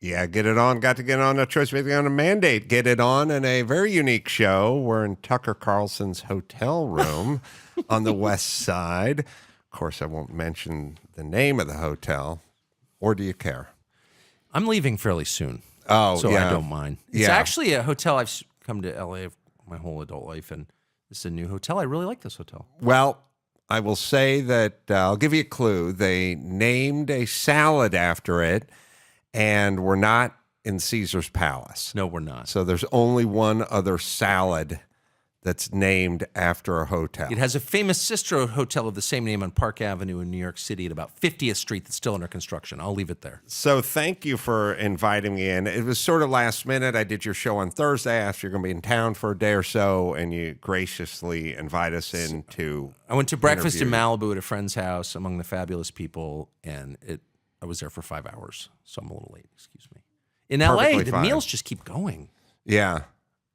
Yeah, get it on. Got to get on a choice making on a mandate. Get it on in a very unique show. We're in Tucker Carlson's hotel room on the west side. Of course, I won't mention the name of the hotel. Or do you care? I'm leaving fairly soon. Oh, so yeah. I don't mind. It's actually a hotel. I've come to LA my whole adult life, and this is a new hotel. I really like this hotel. Well, I will say that I'll give you a clue. They named a salad after it, and we're not in Caesar's Palace. No, we're not. So there's only one other salad that's named after a hotel. It has a famous sister hotel of the same name on Park Avenue in New York City at about 50th Street that's still under construction. I'll leave it there. So thank you for inviting me in. It was sort of last minute. I did your show on Thursday after you're going to be in town for a day or so, and you graciously invite us in to I went to breakfast in Malibu at a friend's house among the fabulous people, and I was there for 5 hours, so I'm a little late. Excuse me. In Perfectly LA, the fine. meals just keep going. Yeah,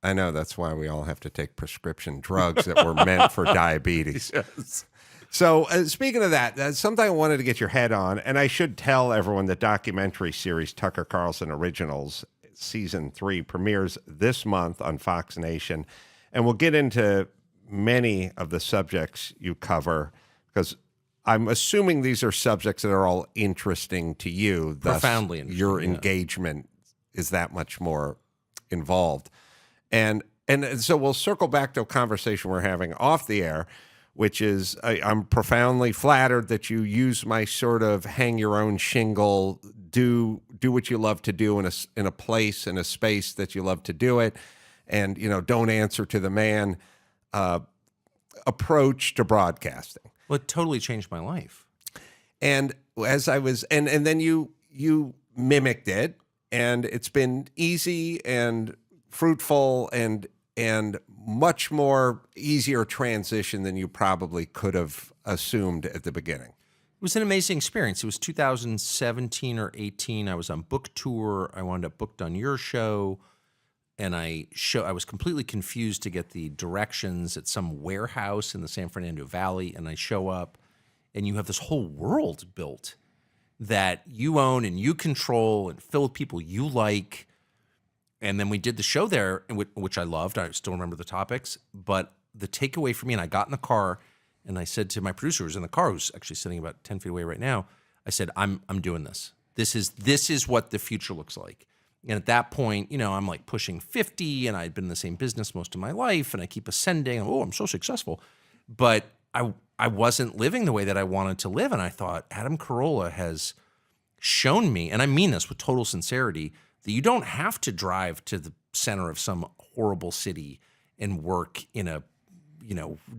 I know. That's why we all have to take prescription drugs that were meant for diabetes. Yes. So speaking of that, that's something I wanted to get your head on, and I should tell everyone the documentary series Tucker Carlson Originals Season 3 premieres this month on Fox Nation, and we'll get into many of the subjects you cover because I'm assuming these are subjects that are all interesting to you. Thus, Profoundly interesting, your yeah. engagement is that much more involved. And so we'll circle back to a conversation we're having off the air, which is I'm profoundly flattered that you use my sort of hang your own shingle, do what you love to do in a place, in a space that you love to do it, and don't answer to the man approach to broadcasting. Well, it totally changed my life. And as I was, and then you mimicked it, and it's been easy and fruitful and much more easier transition than you probably could have assumed at the beginning. It was an amazing experience. It was 2017 or 18. I was on book tour. I wound up booked on your show, and I was completely confused to get the directions at some warehouse in the San Fernando Valley, and I show up, and you have this whole world built that you own and you control and fill with people you like. And then we did the show there, which I loved. I still remember the topics. But the takeaway for me, and I got in the car, and I said to my producer who's in the car, who's actually sitting about 10 feet away right now, I said, I'm doing this. This is what the future looks like. And at that point, I'm like pushing 50, and I'd been in the same business most of my life, and I keep ascending. Oh, I'm so successful. But I wasn't living the way that I wanted to live. And I thought, Adam Carolla has shown me, and I mean this with total sincerity, that you don't have to drive to the center of some horrible city and work in a,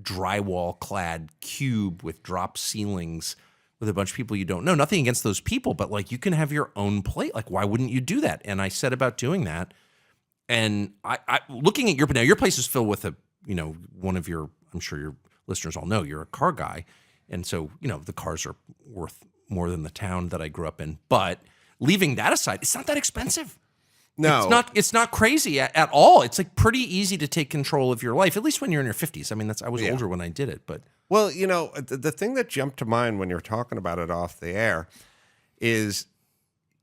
drywall-clad cube with drop ceilings with a bunch of people you don't know. Nothing against those people, but like you can have your own plate. Like, why wouldn't you do that? And I set about doing that. And I looking at your place is filled with one of your, I'm sure your listeners all know, you're a car guy. And so, the cars are worth more than the town that I grew up in. But leaving that aside, it's not that expensive. No. It's not crazy at all. It's like pretty easy to take control of your life, at least when you're in your 50s. I mean, I was older when I did it, but. Well, the thing that jumped to mind when you're talking about it off the air is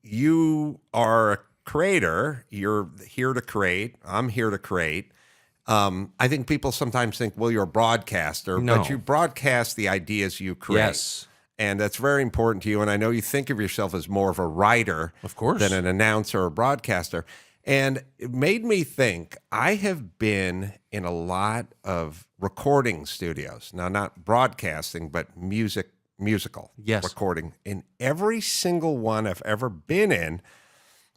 you are a creator. You're here to create. I'm here to create. I think people sometimes think, well, you're a broadcaster, No. but you broadcast the ideas you create. Yes. And that's very important to you. And I know you think of yourself as more of a writer Of course. than an announcer or broadcaster. And it made me think, I have been in a lot of recording studios. Now, not broadcasting, but musical recording. And every single one I've ever been in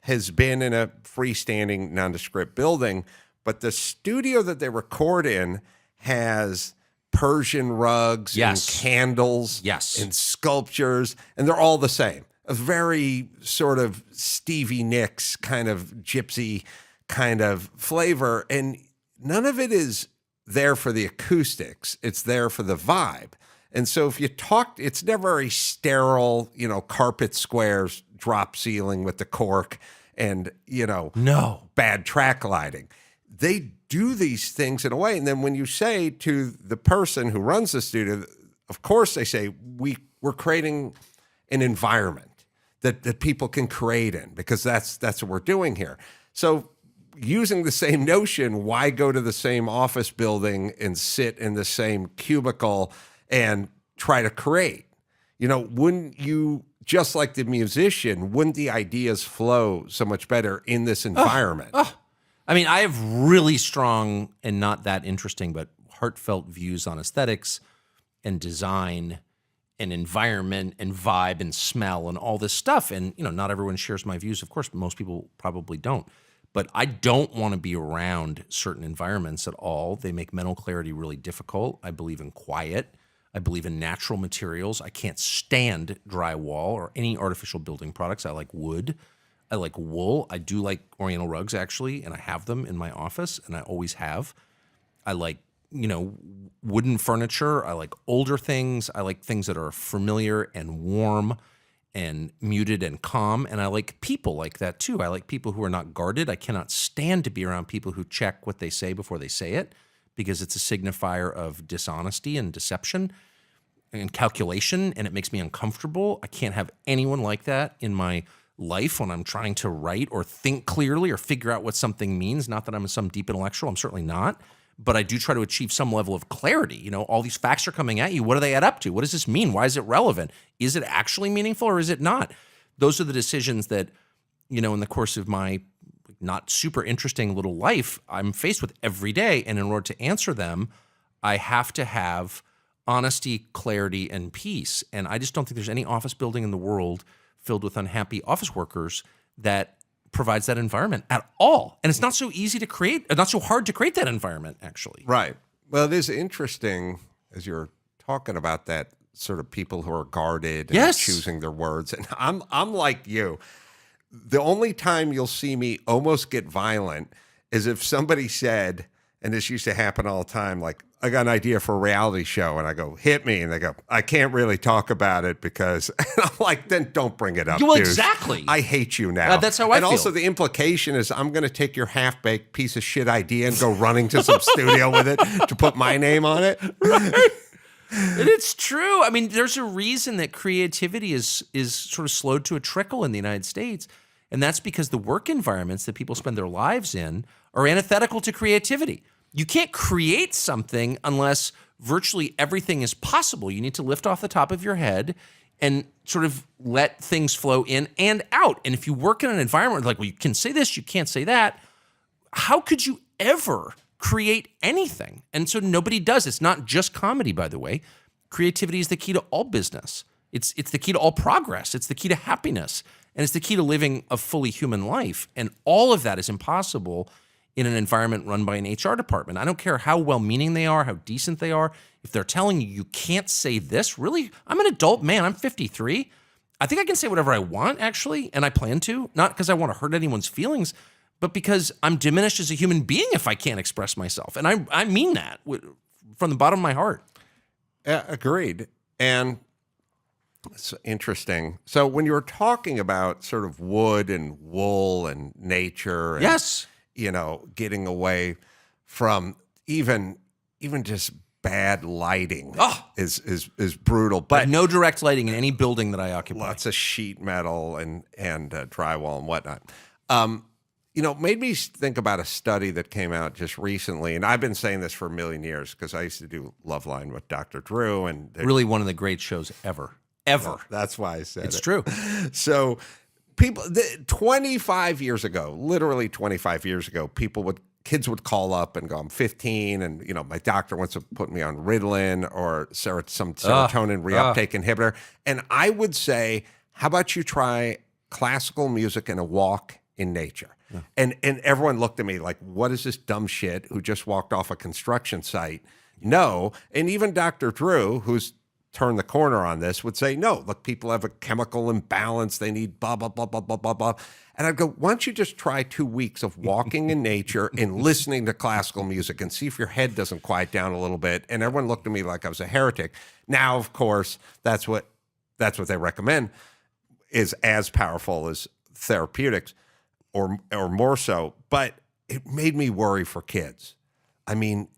has been in a freestanding, nondescript building. But the studio that they record in has Persian rugs and candles and sculptures, and they're all the same. A very sort of Stevie Nicks kind of gypsy kind of flavor, and none of it is there for the acoustics. It's there for the vibe. And so if you talk, it's never a sterile, carpet squares, drop ceiling with the cork and, bad track lighting. They do these things in a way. And then when you say to the person who runs the studio, of course they say, we're creating an environment. that people can create in, because that's what we're doing here. So using the same notion, why go to the same office building and sit in the same cubicle and try to create? Wouldn't you, just like the musician, wouldn't the ideas flow so much better in this environment? I mean, I have really strong and not that interesting, but heartfelt views on aesthetics and design and environment and vibe and smell and all this stuff. And, not everyone shares my views. Of course, most people probably don't. But I don't want to be around certain environments at all. They make mental clarity really difficult. I believe in quiet. I believe in natural materials. I can't stand drywall or any artificial building products. I like wood. I like wool. I do like Oriental rugs, actually, and I have them in my office, and I always have. I like, wooden furniture. I like older things. I like things that are familiar and warm and muted and calm. And I like people like that too. I like people who are not guarded. I cannot stand to be around people who check what they say before they say it, because it's a signifier of dishonesty and deception and calculation, and it makes me uncomfortable. I can't have anyone like that in my life when I'm trying to write or think clearly or figure out what something means. Not that I'm some deep intellectual. I'm certainly not. But I do try to achieve some level of clarity. All these facts are coming at you. What do they add up to? What does this mean? Why is it relevant? Is it actually meaningful or is it not? Those are the decisions that, in the course of my not super interesting little life, I'm faced with every day. And in order to answer them, I have to have honesty, clarity, and peace. And I just don't think there's any office building in the world filled with unhappy office workers that provides that environment at all. And it's not so easy to create, not so hard to create that environment, actually. Right. Well, it is interesting as you're talking about that, sort of people who are guarded and choosing their words. And I'm like you. The only time you'll see me almost get violent is if somebody said, and this used to happen all the time, like, I got an idea for a reality show, and I go, hit me. And they go, I can't really talk about it because, and I'm like, then don't bring it up, well, dude. Exactly. I hate you now. That's how I feel. And also the implication is I'm going to take your half-baked piece of shit idea and go running to some studio with it to put my name on it. Right. And it's true. I mean, there's a reason that creativity is sort of slowed to a trickle in the United States. And that's because the work environments that people spend their lives in are antithetical to creativity. You can't create something unless virtually everything is possible. You need to lift off the top of your head and sort of let things flow in and out. And if you work in an environment like, well, you can say this, you can't say that, how could you ever create anything? And so nobody does. It's not just comedy, by the way. Creativity is the key to all business. It's the key to all progress. It's the key to happiness. And it's the key to living a fully human life. And all of that is impossible in an environment run by an HR department. I don't care how well-meaning they are, how decent they are. If they're telling you can't say this, really? I'm an adult man. I'm 53. I think I can say whatever I want, actually, and I plan to. Not because I want to hurt anyone's feelings, but because I'm diminished as a human being if I can't express myself. And I mean that from the bottom of my heart. Agreed. And it's interesting. So when you were talking about sort of wood and wool and nature and yes, getting away from even just bad lighting is brutal. But no direct lighting in any building that I occupy. Lots of sheet metal and drywall and whatnot. Made me think about a study that came out just recently, and I've been saying this for a million years because I used to do Loveline with Dr. Drew, and really one of the great shows ever. Well, that's why I said it's true. So people, 25 years ago, literally 25 years ago, kids would call up and go, I'm 15, and my doctor wants to put me on Ritalin or some serotonin reuptake inhibitor. And I would say, how about you try classical music and a walk in nature? Yeah. And everyone looked at me like, what is this dumb shit who just walked off a construction site? No. And even Dr. Drew, who's turned the corner on this, would say, no, look, people have a chemical imbalance. They need blah, blah, blah, blah, blah, blah, blah. And I'd go, why don't you just try 2 weeks of walking in nature and listening to classical music and see if your head doesn't quiet down a little bit? And everyone looked at me like I was a heretic. Now, of course, that's what they recommend is as powerful as therapeutics or more so. But it made me worry for kids. I mean,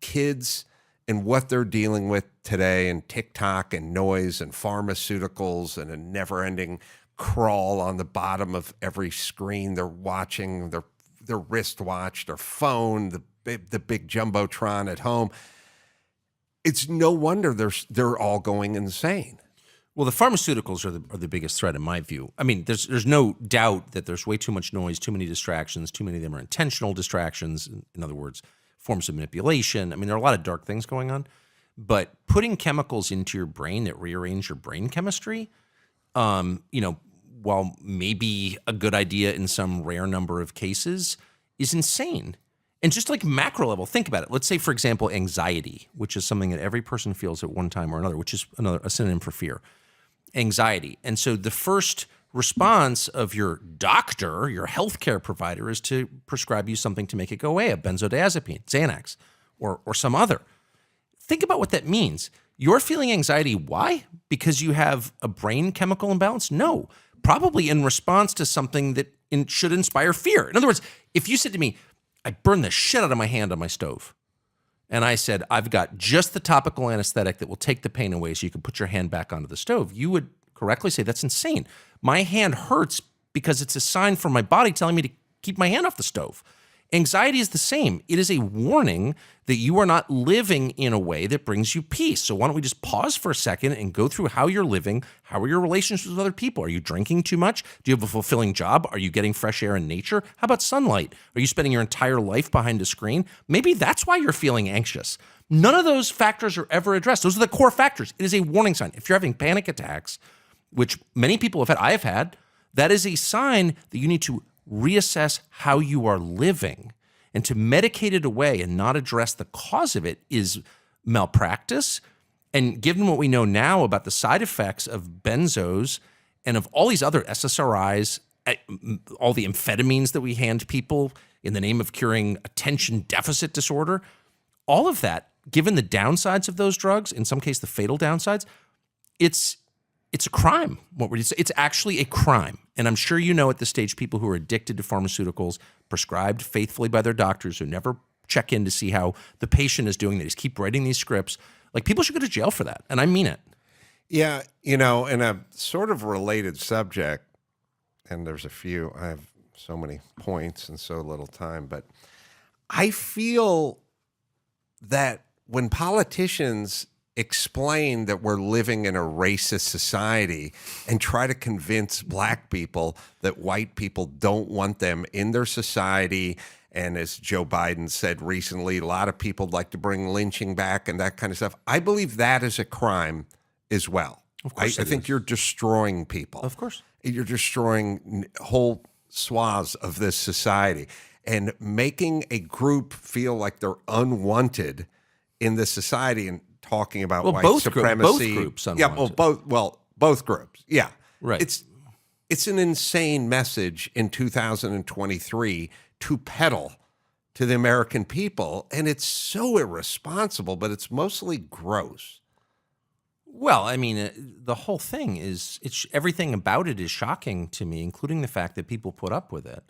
kids and what they're dealing with today and TikTok and noise and pharmaceuticals and a never-ending crawl on the bottom of every screen. They're watching their wristwatch, their phone, the big jumbotron at home. It's no wonder they're all going insane. Well, the pharmaceuticals are the biggest threat in my view. I mean, there's no doubt that there's way too much noise, too many distractions, too many of them are intentional distractions. In other words, forms of manipulation. I mean, there are a lot of dark things going on. But putting chemicals into your brain that rearrange your brain chemistry, while maybe a good idea in some rare number of cases, is insane. And just like macro level, think about it. Let's say, for example, anxiety, which is something that every person feels at one time or another, which is a synonym for fear. Anxiety. And so the first response of your doctor, your healthcare provider, is to prescribe you something to make it go away, a benzodiazepine, Xanax, or some other. Think about what that means. You're feeling anxiety. Why? Because you have a brain chemical imbalance? No. Probably in response to something that should inspire fear. In other words, if you said to me, I burned the shit out of my hand on my stove, and I said, I've got just the topical anesthetic that will take the pain away so you can put your hand back onto the stove, you would correctly say, that's insane. My hand hurts because it's a sign from my body telling me to keep my hand off the stove. Anxiety is the same. It is a warning that you are not living in a way that brings you peace. So why don't we just pause for a second and go through how you're living? How are your relationships with other people? Are you drinking too much? Do you have a fulfilling job? Are you getting fresh air in nature? How about sunlight? Are you spending your entire life behind a screen? Maybe that's why you're feeling anxious. None of those factors are ever addressed. Those are the core factors. It is a warning sign. If you're having panic attacks, which many people have had, I have had, that is a sign that you need to reassess how you are living. And to medicate it away and not address the cause of it is malpractice. And given what we know now about the side effects of benzos and of all these other SSRIs, all the amphetamines that we hand people in the name of curing attention deficit disorder, all of that, given the downsides of those drugs, in some cases the fatal downsides, it's a crime. It's actually a crime. And I'm sure you know at this stage people who are addicted to pharmaceuticals, prescribed faithfully by their doctors, who never check in to see how the patient is doing. They just keep writing these scripts. Like, people should go to jail for that. And I mean it. Yeah, in a sort of related subject, and there's a few, I have so many points and so little time, but I feel that when politicians explain that we're living in a racist society and try to convince black people that white people don't want them in their society, and as Joe Biden said recently, a lot of people like to bring lynching back and that kind of stuff, I believe that is a crime as well. Of course I think you're destroying people. Of course. You're destroying whole swaths of this society and making a group feel like they're unwanted in this society and talking about white supremacy. Both groups unwanted. Yeah, both groups. Yeah. Right. It's an insane message in 2023 to peddle to the American people, and it's so irresponsible, but it's mostly gross. Well, I mean, the whole thing everything about it is shocking to me, including the fact that people put up with it.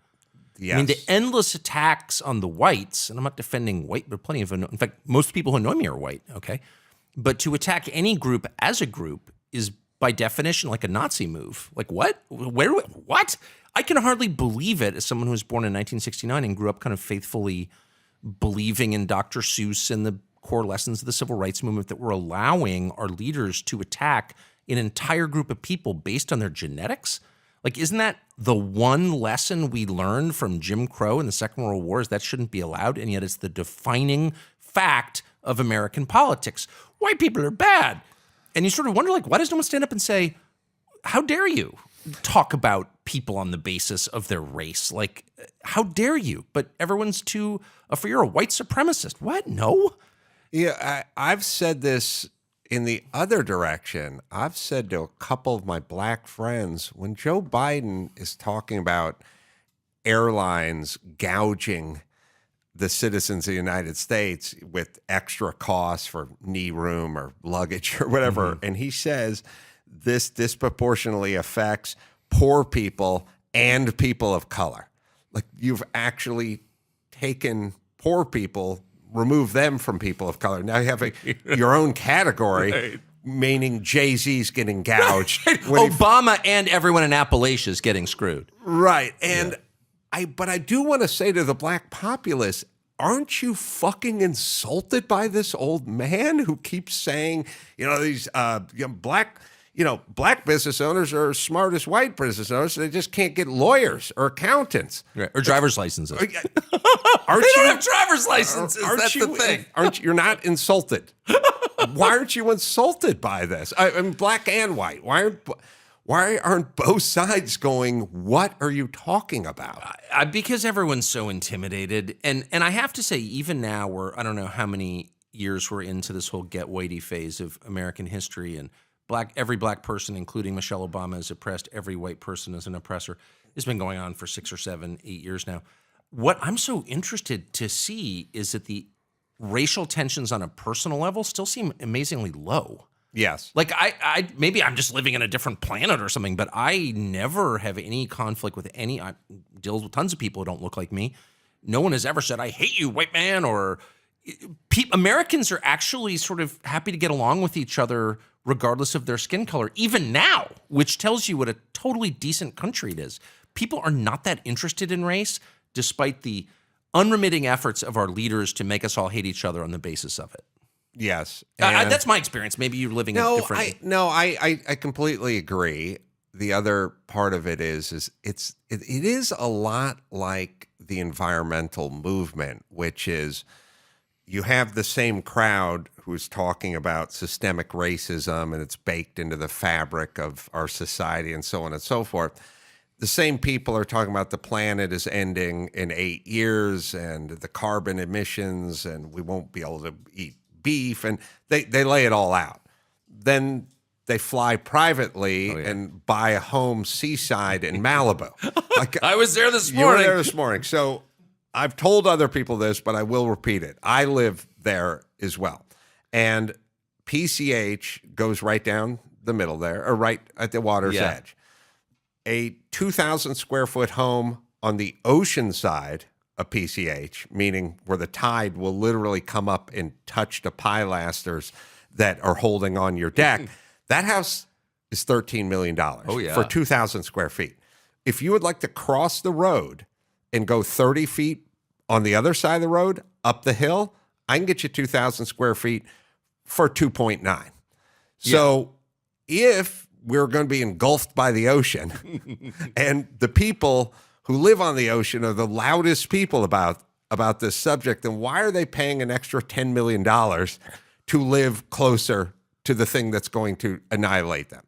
Yes. I mean, the endless attacks on the whites, and I'm not defending white, but plenty of, in fact, most people who know me are white, okay? But to attack any group as a group is by definition like a Nazi move. Like, what? What? I can hardly believe it as someone who was born in 1969 and grew up kind of faithfully believing in Dr. Seuss and the core lessons of the civil rights movement, that we're allowing our leaders to attack an entire group of people based on their genetics. Like, isn't that the one lesson we learned from Jim Crow in the Second World War, is that shouldn't be allowed? And yet it's the defining fact of American politics. White people are bad. And you sort of wonder, like, why does no one stand up and say, how dare you talk about people on the basis of their race? Like, how dare you? But everyone's too afraid. You're a white supremacist. What? No. Yeah, I've said this in the other direction. I've said to a couple of my black friends, when Joe Biden is talking about airlines gouging the citizens of the United States with extra costs for knee room or luggage or whatever, and he says this disproportionately affects poor people and people of color. Like, you've actually taken poor people, remove them from people of color. Now you have your own category. Right. meaning Jay-Z's getting gouged. when he- Obama and everyone in Appalachia is getting screwed. right. And but I do want to say to the black populace, aren't you fucking insulted by this old man who keeps saying, these black business owners are as smart as white business owners, so they just can't get lawyers or accountants. Right. Or driver's licenses. Aren't They you, don't have driver's licenses. That's the thing. You're not insulted? Why aren't you insulted by this? I mean, black and white. Why aren't both sides going, what are you talking about? Because everyone's so intimidated. And I have to say, even now, I don't know how many years we're into this whole get whitey phase of American history, and every black person, including Michelle Obama, is oppressed. Every white person is an oppressor. It's been going on for 6 or 7, 8 years now. What I'm so interested to see is that the racial tensions on a personal level still seem amazingly low. Yes. Like I maybe I'm just living in a different planet or something, but I never have any conflict with I deal with tons of people who don't look like me. No one has ever said, I hate you, white man, or Americans are actually sort of happy to get along with each other regardless of their skin color, even now, which tells you what a totally decent country it is. People are not that interested in race, despite the unremitting efforts of our leaders to make us all hate each other on the basis of it. Yes. That's my experience. Maybe you're living it differently. I completely agree. The other part of it is it is a lot like the environmental movement, which is you have the same crowd who's talking about systemic racism and it's baked into the fabric of our society and so on and so forth. The same people are talking about the planet is ending in 8 years and the carbon emissions and we won't be able to eat beef, and they lay it all out. Then they fly privately and buy a home seaside in Malibu. I was there this morning. You were there this morning. So I've told other people this, but I will repeat it. I live there as well. And PCH goes right down the middle there, or right at the water's edge. A 2,000 square foot home on the ocean side of PCH, meaning where the tide will literally come up and touch the pilasters that are holding on your deck. That house is $13 million for 2,000 square feet. If you would like to cross the road and go 30 feet on the other side of the road, up the hill, I can get you 2,000 square feet for 2.9. So if we're going to be engulfed by the ocean and the people who live on the ocean are the loudest people about this subject, then why are they paying an extra $10 million to live closer to the thing that's going to annihilate them?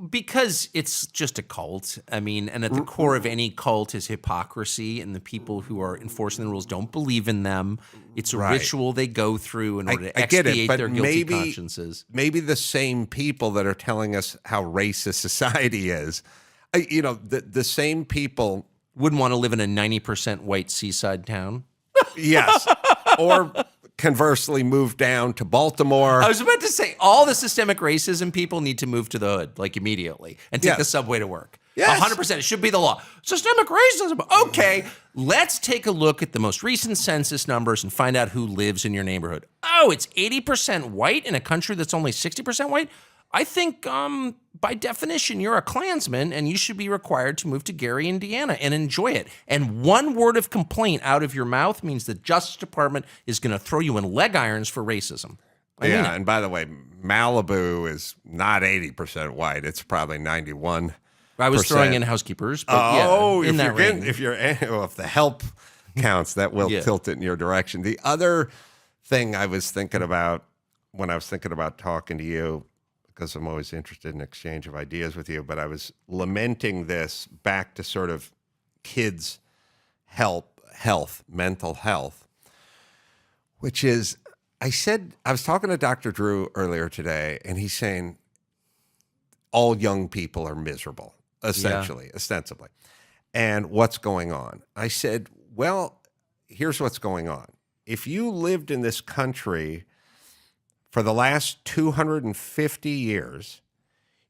Because it's just a cult. I mean, and at the core of any cult is hypocrisy, and the people who are enforcing the rules don't believe in them. It's a ritual they go through in order to expiate their guilty consciences. Maybe the same people that are telling us how racist society is, the same people wouldn't want to live in a 90% white seaside town. Yes. Or conversely move down to Baltimore. I was about to say, all the systemic racism people need to move to the hood, like immediately, and take the subway to work. Yes. 100%. It should be the law. Systemic racism. Okay, let's take a look at the most recent census numbers and find out who lives in your neighborhood. Oh, it's 80% white in a country that's only 60% white? I think by definition, you're a Klansman and you should be required to move to Gary, Indiana and enjoy it. And one word of complaint out of your mouth means the Justice Department is going to throw you in leg irons for racism. And by the way, Malibu is not 80% white. It's probably 91%. I was throwing in housekeepers, but in that range. If the help counts, that will tilt it in your direction. The other thing I was thinking about when I was thinking about talking to you, because I'm always interested in exchange of ideas with you, but I was lamenting this back to sort of kids' health, mental health, which is, I was talking to Dr. Drew earlier today, and he's saying all young people are miserable, ostensibly. And what's going on? I said, well, here's what's going on. If you lived in this country for the last 250 years,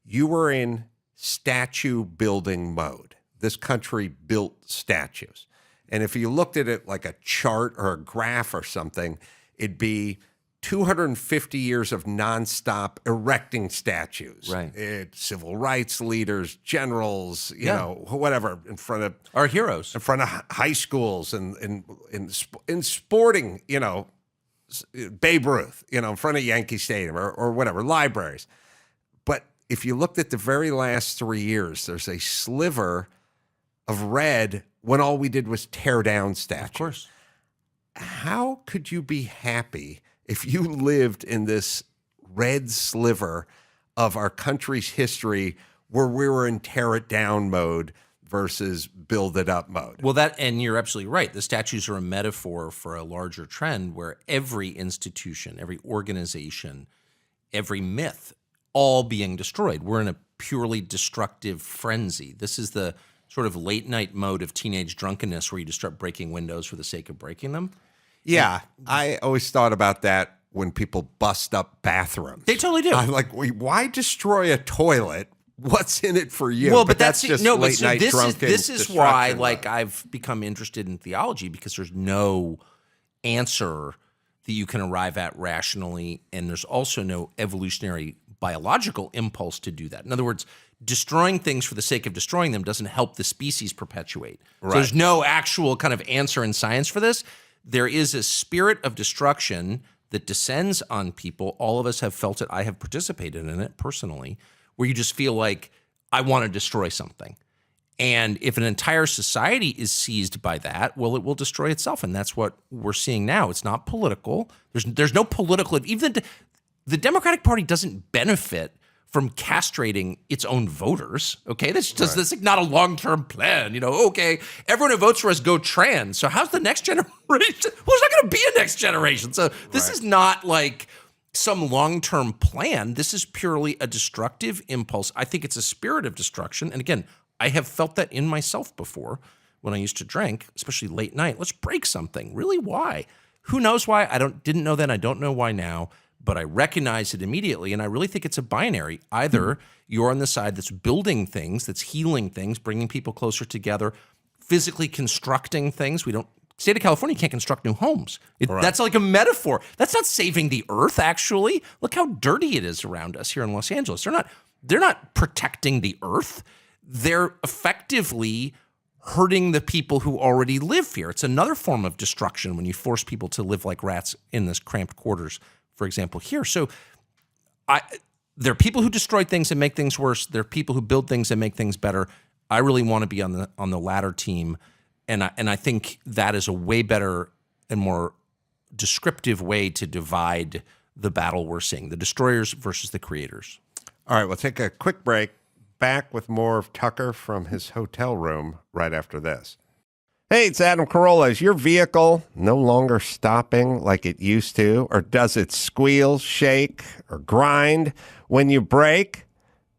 you were in statue building mode. This country built statues. And if you looked at it like a chart or a graph or something, it'd be 250 years of nonstop erecting statues. Right. Civil rights leaders, generals, you know, whatever, in front of our heroes, in front of high schools and in sporting, you know, Babe Ruth, you know, in front of Yankee Stadium or whatever, libraries. But if you looked at the very last 3 years, there's a sliver of red when all we did was tear down statues. Of course. How could you be happy if you lived in this red sliver of our country's history where we were in tear it down mode versus build it up mode? Well, and you're absolutely right. The statues are a metaphor for a larger trend where every institution, every organization, every myth, all being destroyed. We're in a purely destructive frenzy. This is the sort of late night mode of teenage drunkenness where you just start breaking windows for the sake of breaking them. Yeah, I always thought about that when people bust up bathrooms. They totally do. I'm like, why destroy a toilet? What's in it for you? Well, but that's just no. late night drunken. This is why, like, I've become interested in theology, because there's no answer that you can arrive at rationally, and there's also no evolutionary biological impulse to do that. In other words, destroying things for the sake of destroying them doesn't help the species perpetuate. Right. So there's no actual kind of answer in science for this. There is a spirit of destruction that descends on people. All of us have felt it. I have participated in it personally, where you just feel like, I want to destroy something. And if an entire society is seized by that, well, it will destroy itself. And that's what we're seeing now. It's not political. There's no political, even the Democratic Party doesn't benefit from castrating its own voters. Okay, that's like not a long-term plan. You know, okay, everyone who votes for us go trans. So how's the next generation? Well, there's not going to be a next generation. So this is not like some long-term plan. This is purely a destructive impulse. I think it's a spirit of destruction. And again, I have felt that in myself before when I used to drink, especially late night. Let's break something. Really, why? Who knows why? Didn't know then. I don't know why now. But I recognize it immediately, and I really think it's a binary. Either you're on the side that's building things, that's healing things, bringing people closer together, physically constructing things. State of California can't construct new homes. That's like a metaphor. That's not saving the earth, actually. Look how dirty it is around us here in Los Angeles. They're not protecting the earth. They're effectively hurting the people who already live here. It's another form of destruction when you force people to live like rats in this cramped quarters, for example, here. So there are people who destroy things and make things worse. There are people who build things and make things better. I really want to be on the latter team, and I think that is a way better and more descriptive way to divide the battle we're seeing, the destroyers versus the creators. All right, we'll take a quick break. Back with more of Tucker from his hotel room right after this. Hey, it's Adam Carolla. Is your vehicle no longer stopping like it used to? Or does it squeal, shake, or grind when you brake?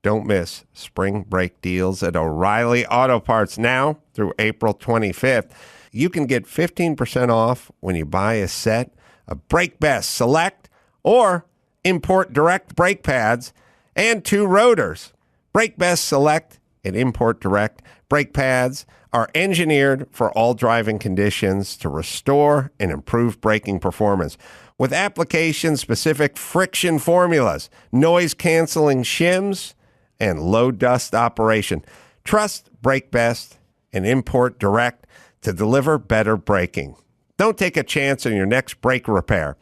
Don't miss spring brake deals at O'Reilly Auto Parts now through April 25th. You can get 15% off when you buy a set of Brake Best Select or Import Direct brake pads and 2 rotors. Brake Best Select and Import Direct brake pads are engineered for all driving conditions to restore and improve braking performance. With application-specific friction formulas, noise-canceling shims, and low-dust operation. Trust Brake Best and Import Direct to deliver better braking. Don't take a chance on your next brake repair.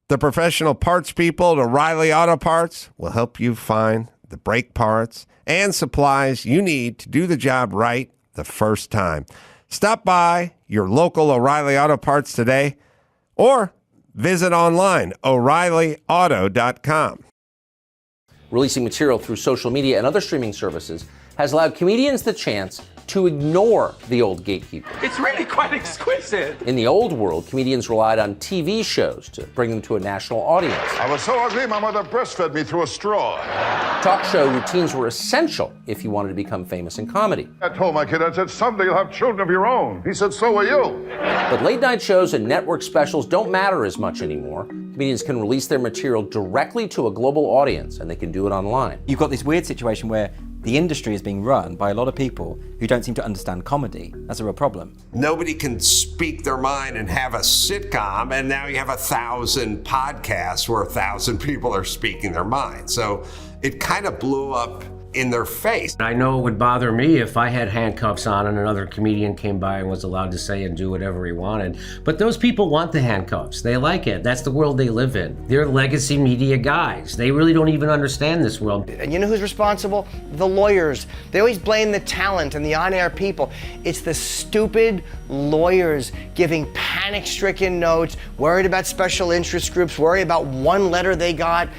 The professional parts people at O'Reilly Auto Parts will help you find the brake parts and supplies you need to do the job right the first time. Stop by your local O'Reilly Auto Parts today or visit online, O'ReillyAuto.com. Releasing material through social media and other streaming services has allowed comedians the chance to ignore the old gatekeeper. It's really quite exquisite. In the old world, comedians relied on TV shows to bring them to a national audience. I was so ugly, my mother breastfed me through a straw. Talk show routines were essential if you wanted to become famous in comedy. I told my kid, I said, someday you'll have children of your own. He said, so will you. But late night shows and network specials don't matter as much anymore. Comedians can release their material directly to a global audience, and they can do it online. You've got this weird situation where The industry is being run by a lot of people who don't seem to understand comedy. That's a real problem. Nobody can speak their mind and have a sitcom, and now you have 1,000 podcasts where 1,000 people are speaking their mind. So it kind of blew up in their face. I know it would bother me if I had handcuffs on and another comedian came by and was allowed to say and do whatever he wanted. But those people want the handcuffs. They like it. That's the world they live in. They're legacy media guys. They really don't even understand this world. And you know who's responsible? The lawyers. They always blame the talent and the on-air people. It's the stupid lawyers giving panic-stricken notes, worried about special interest groups, worried about one letter they got,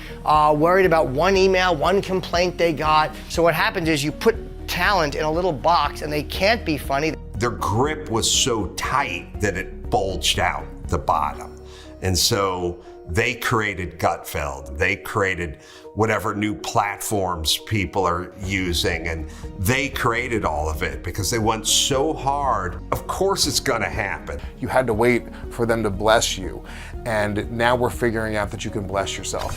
worried about one email, one complaint they got. So what happens is you put talent in a little box and they can't be funny. Their grip was so tight that it bulged out the bottom. And so they created Gutfeld. They created whatever new platforms people are using, and they created all of it because they went so hard. Of course it's gonna happen. You had to wait for them to bless you, and now we're figuring out that you can bless yourself.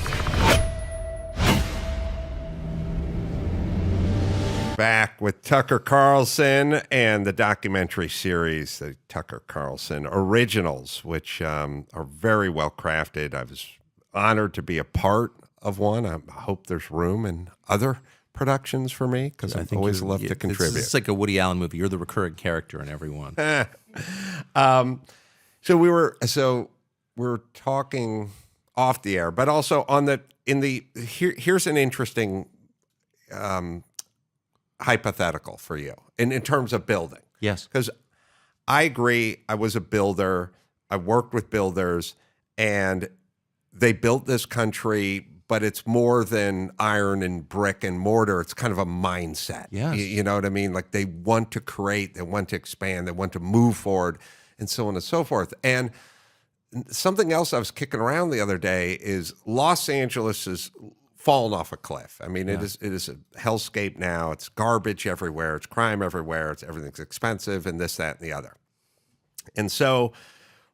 Back with Tucker Carlson and the documentary series, the Tucker Carlson Originals, which are very well crafted. I was honored to be a part of one. I hope there's room in other productions for me because I always love to contribute. It's like a Woody Allen movie. You're the recurring character in every one. So we were talking off the air, but also here's an interesting hypothetical for you in terms of building. Yes. Because I agree, I was a builder, I worked with builders, and they built this country, but it's more than iron and brick and mortar. It's kind of a mindset. Yes. You know what I mean? Like they want to create, they want to expand, they want to move forward, and so on and so forth. And something else I was kicking around the other day is Los Angeles is fallen off a cliff. I mean, it is a hellscape now. It's garbage everywhere. It's crime everywhere. Everything's expensive and this, that, and the other. And so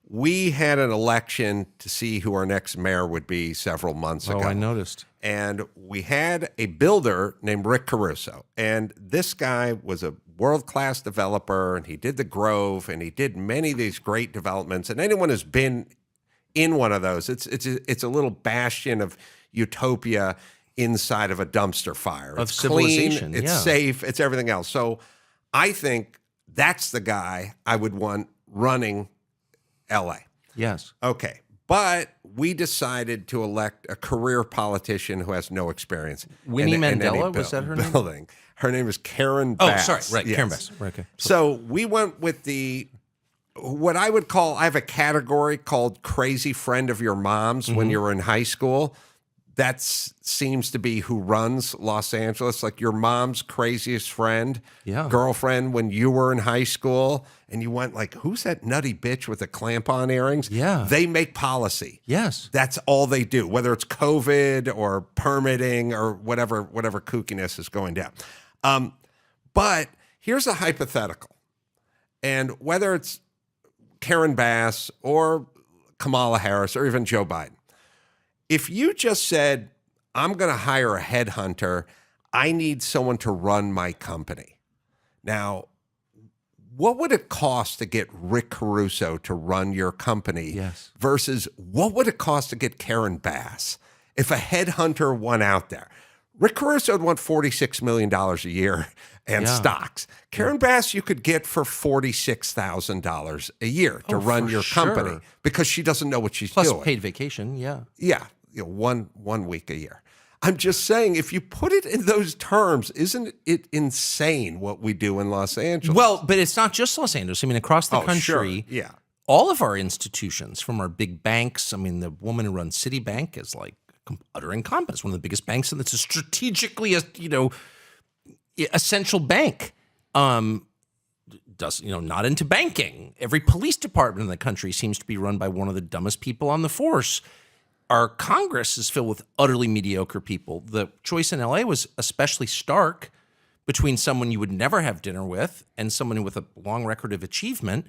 we had an election to see who our next mayor would be several months ago. Oh, I noticed. And we had a builder named Rick Caruso. And this guy was a world-class developer, and he did the Grove, and he did many of these great developments. And anyone who's been in one of those, it's a little bastion of utopia inside of a dumpster fire. Of It's civilization, clean, it's safe, it's everything else. So I think that's the guy I would want running LA. Yes. Okay. But we decided to elect a career politician who has no experience. Winnie in any Mandela, was that her name? building. Her name is Karen Oh, Bass. sorry. Right. Yes. Karen Bass. Right, okay. So we went with what I would call, I have a category called crazy friend of your mom's when you were in high school. That seems to be who runs Los Angeles, like your mom's craziest friend, girlfriend when you were in high school, and you went like, who's that nutty bitch with the clamp-on earrings? Yeah. They make policy. Yes. That's all they do, whether it's COVID or permitting or whatever kookiness is going down. But here's a hypothetical, and whether it's Karen Bass or Kamala Harris or even Joe Biden, if you just said, I'm going to hire a headhunter, I need someone to run my company. Now, what would it cost to get Rick Caruso to run your company versus what would it cost to get Karen Bass if a headhunter went out there? Rick Caruso would want $46 million a year and stocks. Karen Bass you could get for $46,000 a year to run your company because she doesn't know what she's doing. Plus paid vacation, yeah. Yeah, one week a year. I'm just saying, if you put it in those terms, isn't it insane what we do in Los Angeles? Well, but it's not just Los Angeles. I mean, across the country, all of our institutions, from our big banks. I mean, the woman who runs Citibank is like utter incompetence, one of the biggest banks, and it's a strategically, essential bank. Not into banking. Every police department in the country seems to be run by one of the dumbest people on the force. Our Congress is filled with utterly mediocre people. The choice in LA was especially stark between someone you would never have dinner with and someone with a long record of achievement.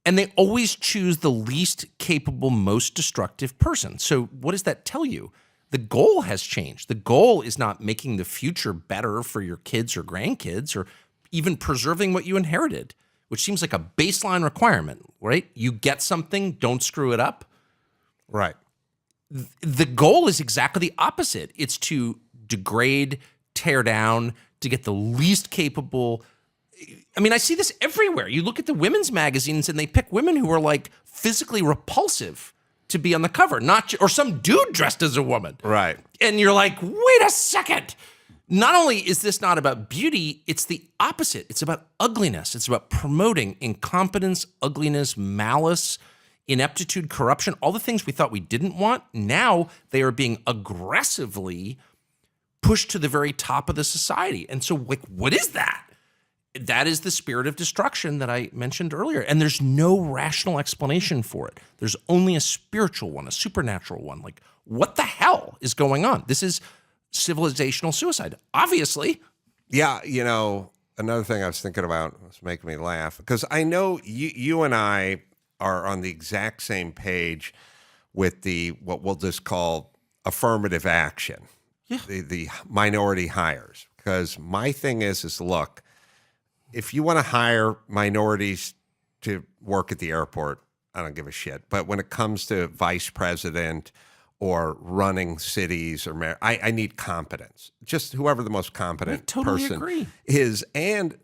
And they always choose the least capable, most destructive person. So what does that tell you? The goal has changed. The goal is not making the future better for your kids or grandkids or even preserving what you inherited, which seems like a baseline requirement, right? You get something, don't screw it up. Right. The goal is exactly the opposite. It's to degrade, tear down, to get the least capable. I mean, I see this everywhere. You look at the women's magazines and they pick women who are like physically repulsive to be on the cover, or some dude dressed as a woman. Right. And you're like, wait a second. Not only is this not about beauty, it's the opposite. It's about ugliness. It's about promoting incompetence, ugliness, malice, ineptitude, corruption, all the things we thought we didn't want. Now they are being aggressively pushed to the very top of the society. And so, like, what is that? That is the spirit of destruction that I mentioned earlier. And there's no rational explanation for it. There's only a spiritual one, a supernatural one. Like, what the hell is going on? This is civilizational suicide, obviously. Yeah, you know, another thing I was thinking about was making me laugh, because I know you and I are on the exact same page with what we'll just call affirmative action, the minority hires. Because my thing is look, if you want to hire minorities to work at the airport, I don't give a shit. But when it comes to vice president or running cities or mayor, I need competence. Just whoever the most competent person agree. is. And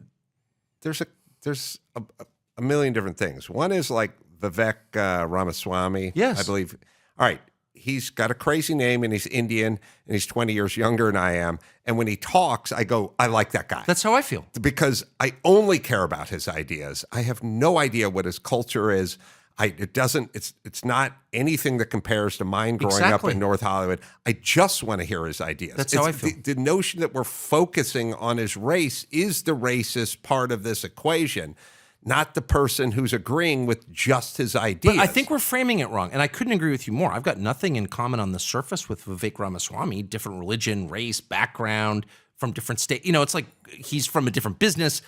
there's a million different things. One is like Vivek Ramaswamy, yes. I believe. All right, he's got a crazy name and he's Indian and he's 20 years younger than I am. And when he talks, I go, I like that guy. That's how I feel. Because I only care about his ideas. I have no idea what his culture is. It's not anything that compares to mine growing up in North Hollywood. I just want to hear his ideas. That's how I feel. The notion that we're focusing on his race is the racist part of this equation, not the person who's agreeing with just his ideas. But I think we're framing it wrong, and I couldn't agree with you more. I've got nothing in common on the surface with Vivek Ramaswamy, different religion, race, background, from different states. You know, it's like he's from a different business.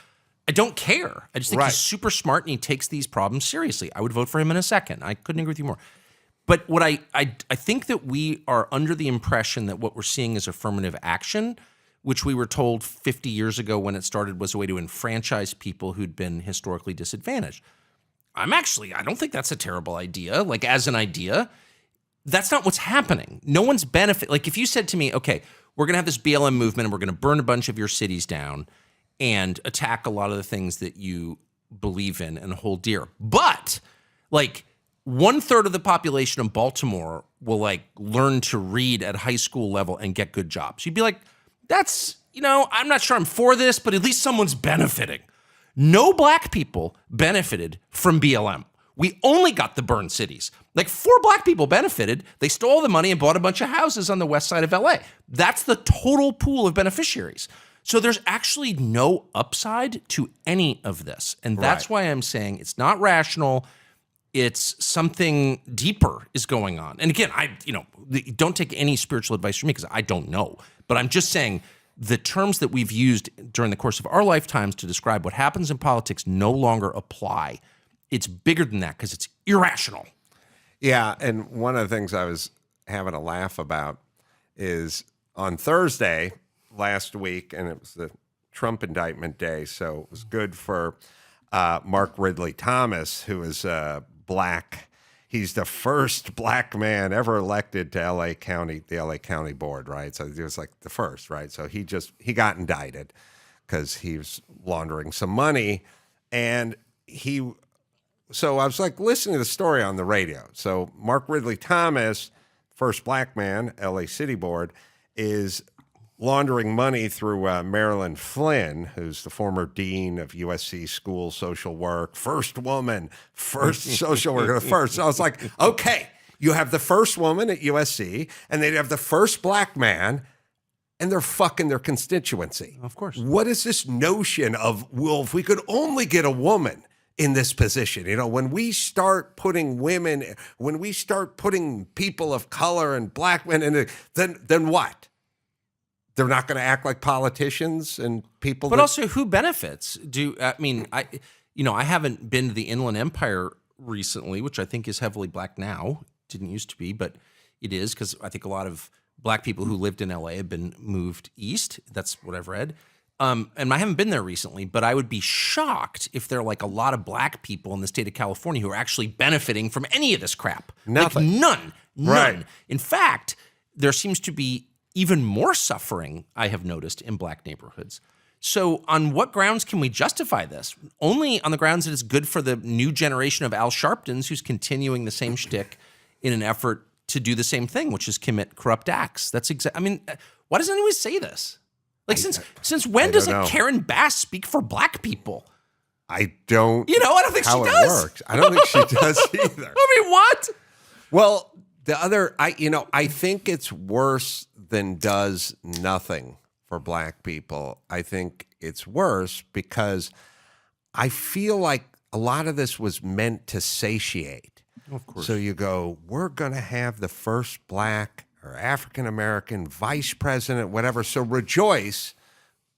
I don't care. I just think he's super smart and he takes these problems seriously. I would vote for him in a second. I couldn't agree with you more. But what I think that we are under the impression that what we're seeing is affirmative action, which we were told 50 years ago when it started was a way to enfranchise people who'd been historically disadvantaged. I don't think that's a terrible idea. Like, as an idea, that's not what's happening. No one's benefit. Like, if you said to me, okay, we're going to have this BLM movement and we're going to burn a bunch of your cities down and attack a lot of the things that you believe in and hold dear. But, like, 1/3 of the population of Baltimore will, like, learn to read at high school level and get good jobs. You'd be like, that's, I'm not sure I'm for this, but at least someone's benefiting. No black people benefited from BLM. We only got the burned cities. Like, 4 black people benefited. They stole the money and bought a bunch of houses on the west side of LA. That's the total pool of beneficiaries. So there's actually no upside to any of this. And that's why I'm saying it's not rational. It's something deeper is going on. And again, don't take any spiritual advice from me because I don't know. But I'm just saying the terms that we've used during the course of our lifetimes to describe what happens in politics no longer apply. It's bigger than that because it's irrational. Yeah, and one of the things I was having a laugh about is on Thursday last week, and it was the Trump indictment day, so it was good for Mark Ridley-Thomas, who is black. He's the first black man ever elected to the LA County Board, right? So he was like the first, right? So he got indicted because he was laundering some money, and so I was like listening to the story on the radio. So Mark Ridley-Thomas, first black man, LA City Board, is laundering money through Marilyn Flynn, who's the former dean of USC School of Social Work, first woman, first social worker, first. So I was like, okay, you have the first woman at USC, and they have the first black man, and they're fucking their constituency. Of course. What is this notion of, well, if we could only get a woman in this position, when we start putting women, when we start putting people of color and black men in it, then what? They're not going to act like politicians and people. But also, who benefits? I haven't been to the Inland Empire recently, which I think is heavily black now. Didn't used to be, but it is because I think a lot of black people who lived in LA have been moved east. That's what I've read. And I haven't been there recently, but I would be shocked if there are like a lot of black people in the state of California who are actually benefiting from any of this crap. Nothing. Like none. Right. In fact, there seems to be even more suffering, I have noticed, in black neighborhoods. So on what grounds can we justify this? Only on the grounds that it's good for the new generation of Al Sharptons who's continuing the same shtick in an effort to do the same thing, which is commit corrupt acts. That's I mean, why doesn't anyone say this? Like, since when does Karen Bass speak for black people? I don't. I don't think she does. Works. I don't think she does either. I mean, what? Well, the other, I think it's worse than does nothing for black people. I think it's worse because I feel like a lot of this was meant to satiate. Of course. So you go, we're going to have the first black or African-American vice president, whatever. So rejoice,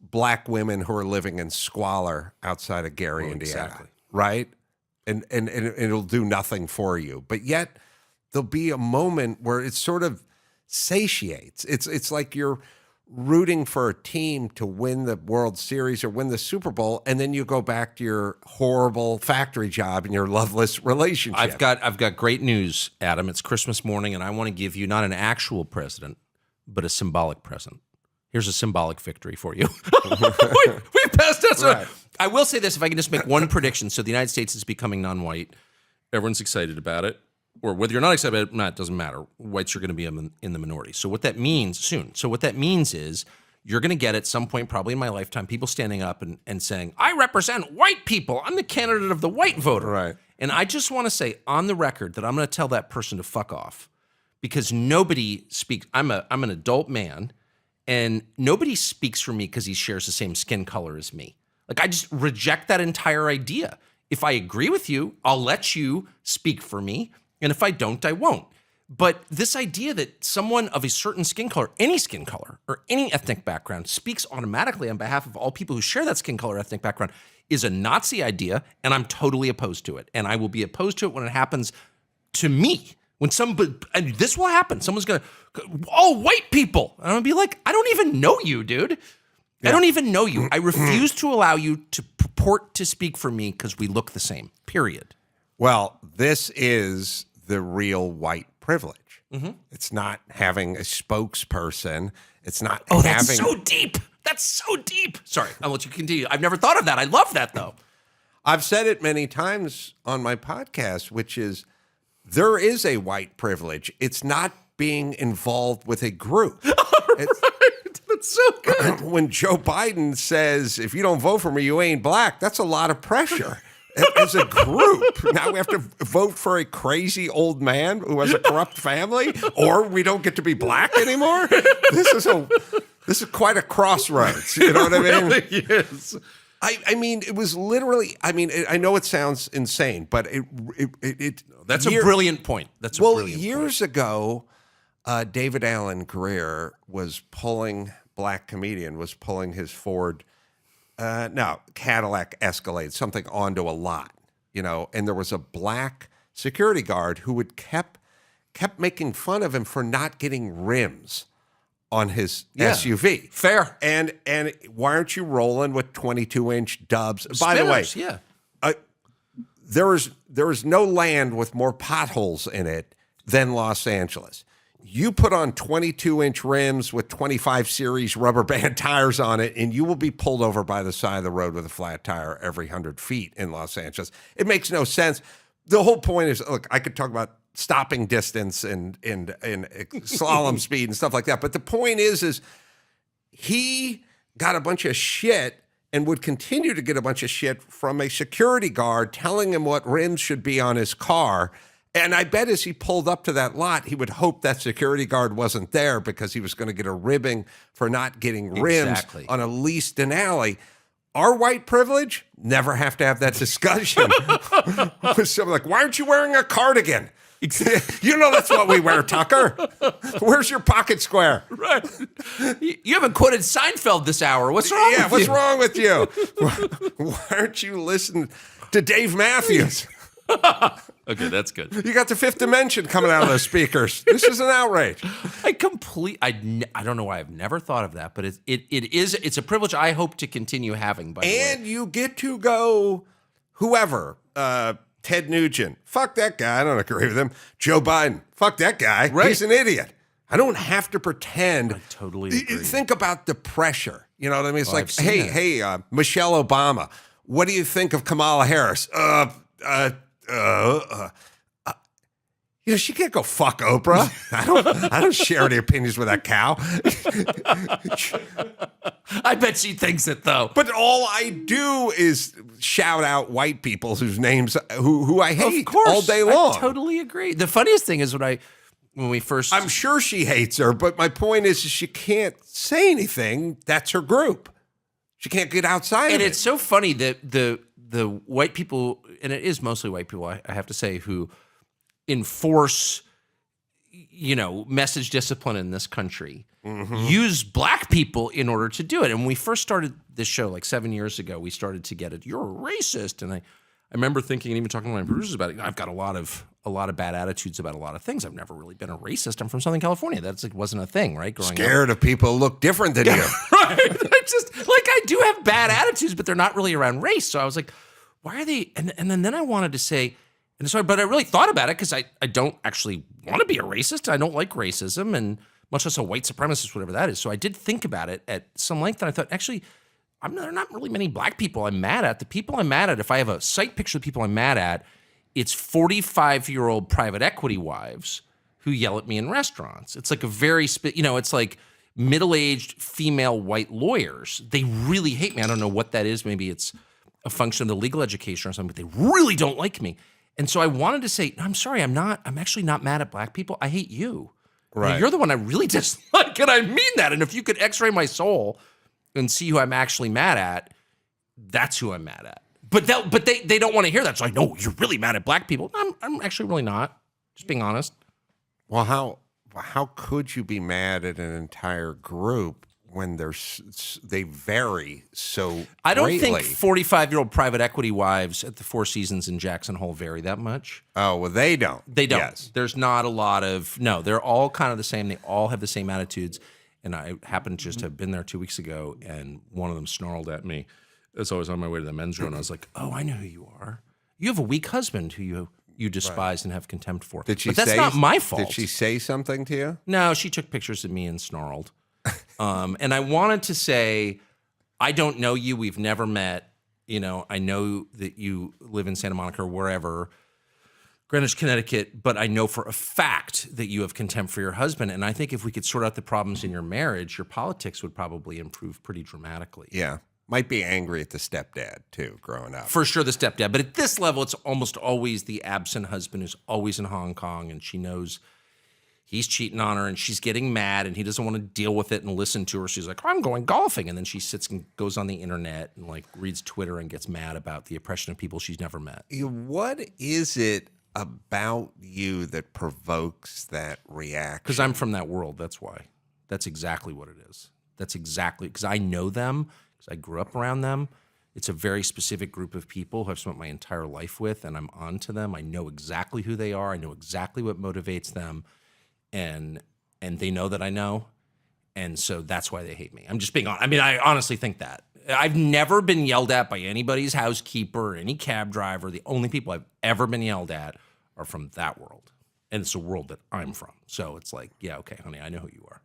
black women who are living in squalor outside of Gary, Indiana. Exactly. Right? And it'll do nothing for you. But yet there'll be a moment where it sort of satiates. It's like you're rooting for a team to win the World Series or win the Super Bowl, and then you go back to your horrible factory job and your loveless relationship. I've got great news, Adam. It's Christmas morning, and I want to give you not an actual president, but a symbolic present. Here's a symbolic victory for you. we passed that. Right. I will say this, if I can just make one prediction. So the United States is becoming non-white. Everyone's excited about it. Or whether you're not excited about it, it doesn't matter. Whites are going to be in the minority. So what that means soon. So what that means is you're going to get at some point, probably in my lifetime, people standing up and saying, I represent white people. I'm the candidate of the white voter. Right. And I just want to say on the record that I'm going to tell that person to fuck off because nobody speaks. I'm an adult man and nobody speaks for me because he shares the same skin color as me. Like I just reject that entire idea. If I agree with you, I'll let you speak for me. And if I don't, I won't. But this idea that someone of a certain skin color, any skin color, or any ethnic background speaks automatically on behalf of all people who share that skin color or ethnic background is a Nazi idea, and I'm totally opposed to it. And I will be opposed to it when it happens to me. When and this will happen. Someone's going to, white people. And I'm going to be like, I don't even know you, dude. Yeah. I don't even know you. I refuse to allow you to purport to speak for me because we look the same, period. Well, this is the real white privilege. Mm-hmm. It's not having a spokesperson. It's not having... that's so deep. That's so deep. Sorry, I'll let you continue. I've never thought of that. I love that, though. I've said it many times on my podcast, which is there is a white privilege. It's not being involved with a group. That's so good. When Joe Biden says, if you don't vote for me, you ain't black, that's a lot of pressure. As a group, now we have to vote for a crazy old man who has a corrupt family, or we don't get to be black anymore. This is quite a crossroads. You know what I mean? It really is. I mean, it was literally. I mean, I know it sounds insane, but that's a brilliant point. That's a brilliant point. Years ago, David Allen Greer was pulling his Ford. Cadillac Escalade, something onto a lot, and there was a black security guard who would kept making fun of him for not getting rims on his SUV. Fair. And why aren't you rolling with 22-inch dubs? Spinners, by the way, yeah. There is no land with more potholes in it than Los Angeles. You put on 22-inch rims with 25 series rubber band tires on it, and you will be pulled over by the side of the road with a flat tire every 100 feet in Los Angeles. It makes no sense. The whole point is, look, I could talk about stopping distance and slalom speed and stuff like that, but the point is he got a bunch of shit and would continue to get a bunch of shit from a security guard telling him what rims should be on his car. And I bet as he pulled up to that lot, he would hope that security guard wasn't there because he was going to get a ribbing for not getting rims on a leased Denali. Our white privilege, never have to have that discussion. With someone like, why aren't you wearing a cardigan? You know that's what we wear, Tucker. Where's your pocket square? Right. You haven't quoted Seinfeld this hour. What's wrong with you? What's wrong with you? Why aren't you listening to Dave Matthews? Okay, that's good. You got the fifth dimension coming out of those speakers. This is an outrage. I don't know why I've never thought of that, but it's a privilege I hope to continue having, by the way. And you get to go whoever. Ted Nugent. Fuck that guy. I don't agree with him. Joe Biden. Fuck that guy. Right. He's an idiot. I don't have to pretend. I totally agree. Think about the pressure. You know what I mean? It's like, I've seen hey, Michelle Obama. What do you think of Kamala Harris? She can't go fuck Oprah. I don't share any opinions with that cow. I bet she thinks it though. But all I do is shout out white people whose names who I hate all day long. I totally agree. The funniest thing is when we first, I'm sure she hates her, but my point is she can't say anything. That's her group. She can't get outside of it. And it's so funny that the white people, and it is mostly white people, I have to say, who enforce, message discipline in this country, use black people in order to do it. And when we first started this show, like 7 years ago, we started to get it. You're a racist, and I remember thinking, and even talking to my producers about it. I've got a lot of bad attitudes about a lot of things. I've never really been a racist. I'm from Southern California. That's wasn't a thing, right? Growing Scared up. of people who look different than you. Right. I do have bad attitudes, but they're not really around race. So I was like, why are they? And then I wanted to say, but I really thought about it because I don't actually want to be a racist. I don't like racism, and much less a white supremacist, whatever that is. So I did think about it at some length, and I thought, actually, there are not really many black people I'm mad at. The people I'm mad at, if I have a sight picture of the people I'm mad at, it's 45-year-old private equity wives who yell at me in restaurants. It's like a very, it's like middle-aged female white lawyers. They really hate me. I don't know what that is. Maybe it's a function of the legal education or something, but they really don't like me. And so I wanted to say, I'm sorry, I'm actually not mad at black people. I hate you. Right. You're the one I really dislike, and I mean that. And if you could x-ray my soul and see who I'm actually mad at, that's who I'm mad at. But they don't want to hear that. So I know you're really mad at black people. I'm actually really not. Just being honest. Well, how could you be mad at an entire group when they vary so I don't greatly? think 45-year-old private equity wives at the Four Seasons in Jackson Hole vary that much. Oh, well, they don't. They don't. Yes. There's not a lot of, no, they're all kind of the same. They all have the same attitudes. And I happened to just have been there 2 weeks ago, and one of them snarled at me as I was on my way to the men's room. And I was like, oh, I know who you are. You have a weak husband who you despise and have contempt for. Did she but that's say, not my fault. Did she say something to you? No, she took pictures of me and snarled. And I wanted to say, I don't know you. We've never met. I know that you live in Santa Monica or wherever, Greenwich, Connecticut, but I know for a fact that you have contempt for your husband. And I think if we could sort out the problems in your marriage, your politics would probably improve pretty dramatically. Yeah. Might be angry at the stepdad, too, growing up. For sure, the stepdad. But at this level, it's almost always the absent husband who's always in Hong Kong, and she knows he's cheating on her, and she's getting mad, and he doesn't want to deal with it and listen to her. She's like, I'm going golfing. And then she sits and goes on the internet and reads Twitter and gets mad about the oppression of people she's never met. What is it about you that provokes that reaction? Because I'm from that world. That's why. That's exactly what it is. That's exactly, because I know them, because I grew up around them. It's a very specific group of people who I've spent my entire life with, and I'm on to them. I know exactly who they are. I know exactly what motivates them. And they know that I know, and so that's why they hate me. I'm just being honest. I mean, I honestly think that. I've never been yelled at by anybody's housekeeper or any cab driver. The only people I've ever been yelled at are from that world, and it's a world that I'm from. So it's like, yeah, okay, honey, I know who you are.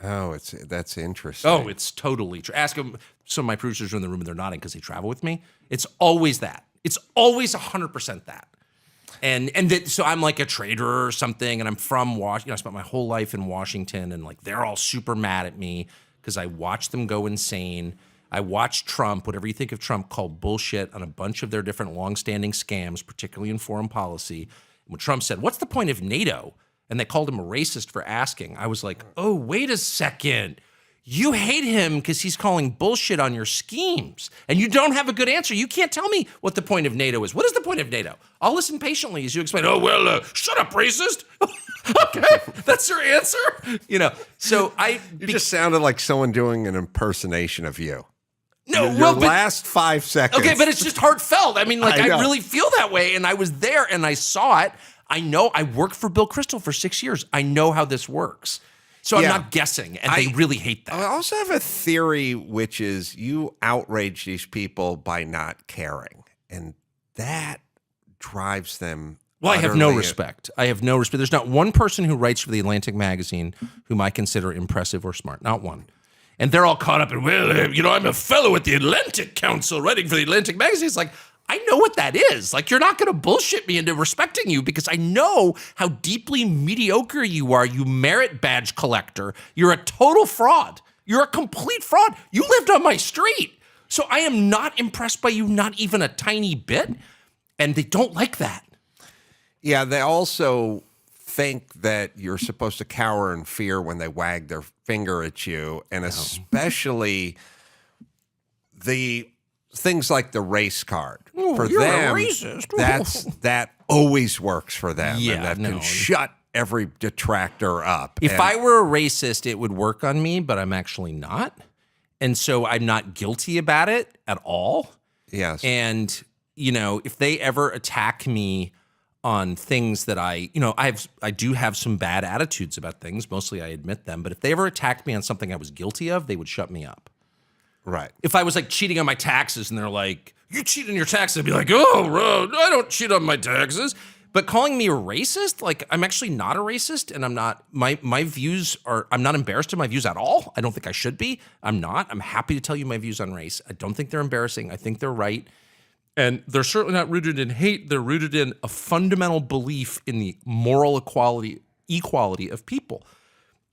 Oh, that's interesting. Oh, it's totally true. Ask them. Some of my producers are in the room and they're nodding because they travel with me. It's always that. It's always 100% that. And so I'm like a trader or something, and I'm from Washington. I spent my whole life in Washington, and they're all super mad at me because I watched them go insane. I watched Trump, whatever you think of Trump, call bullshit on a bunch of their different longstanding scams, particularly in foreign policy. And when Trump said, "What's the point of NATO?" and they called him a racist for asking, I was like, "Oh, wait a second. You hate him because he's calling bullshit on your schemes, and you don't have a good answer. You can't tell me what the point of NATO is. What is the point of NATO? I'll listen patiently as you explain. Oh, well, shut up, racist. Okay, that's your answer? So You just sounded like someone doing an impersonation of you. No, your well, but- last 5 seconds. Okay, but it's just heartfelt. I mean, like, I know. I really feel that way, and I was there, and I saw it. I know I worked for Bill Kristol for 6 years. I know how this works. So I'm Yeah. not guessing, and they really hate that. I also have a theory, which is you outrage these people by not caring, and that drives them. Well, I have no utterly- respect. I have no respect. There's not one person who writes for the Atlantic magazine whom I consider impressive or smart. Not one. And they're all caught up in, well, I'm a fellow at the Atlantic Council writing for the Atlantic magazine. It's like, I know what that is. Like, you're not going to bullshit me into respecting you because I know how deeply mediocre you are, you merit badge collector. You're a total fraud. You're a complete fraud. You lived on my street. So I am not impressed by you, not even a tiny bit. And they don't like that. Yeah, they also think that you're supposed to cower in fear when they wag their finger at you, and especially the things like the race card. For you're a them, racist. that always works for them, Yeah, and that no. can shut every detractor up. If And- I were a racist, it would work on me, but I'm actually not. And so I'm not guilty about it at all. yes, And, if they ever attack me on things that I do have some bad attitudes about things. Mostly I admit them. But if they ever attacked me on something I was guilty of, they would shut me up. right. If I was like cheating on my taxes and they're like, you cheat on your taxes, I'd be like, oh, I don't cheat on my taxes. But calling me a racist, like, I'm actually not a racist, and I'm not, my views are, I'm not embarrassed of my views at all. I don't think I should be. I'm not. I'm happy to tell you my views on race. I don't think they're embarrassing. I think they're right. And they're certainly not rooted in hate. They're rooted in a fundamental belief in the moral equality of people.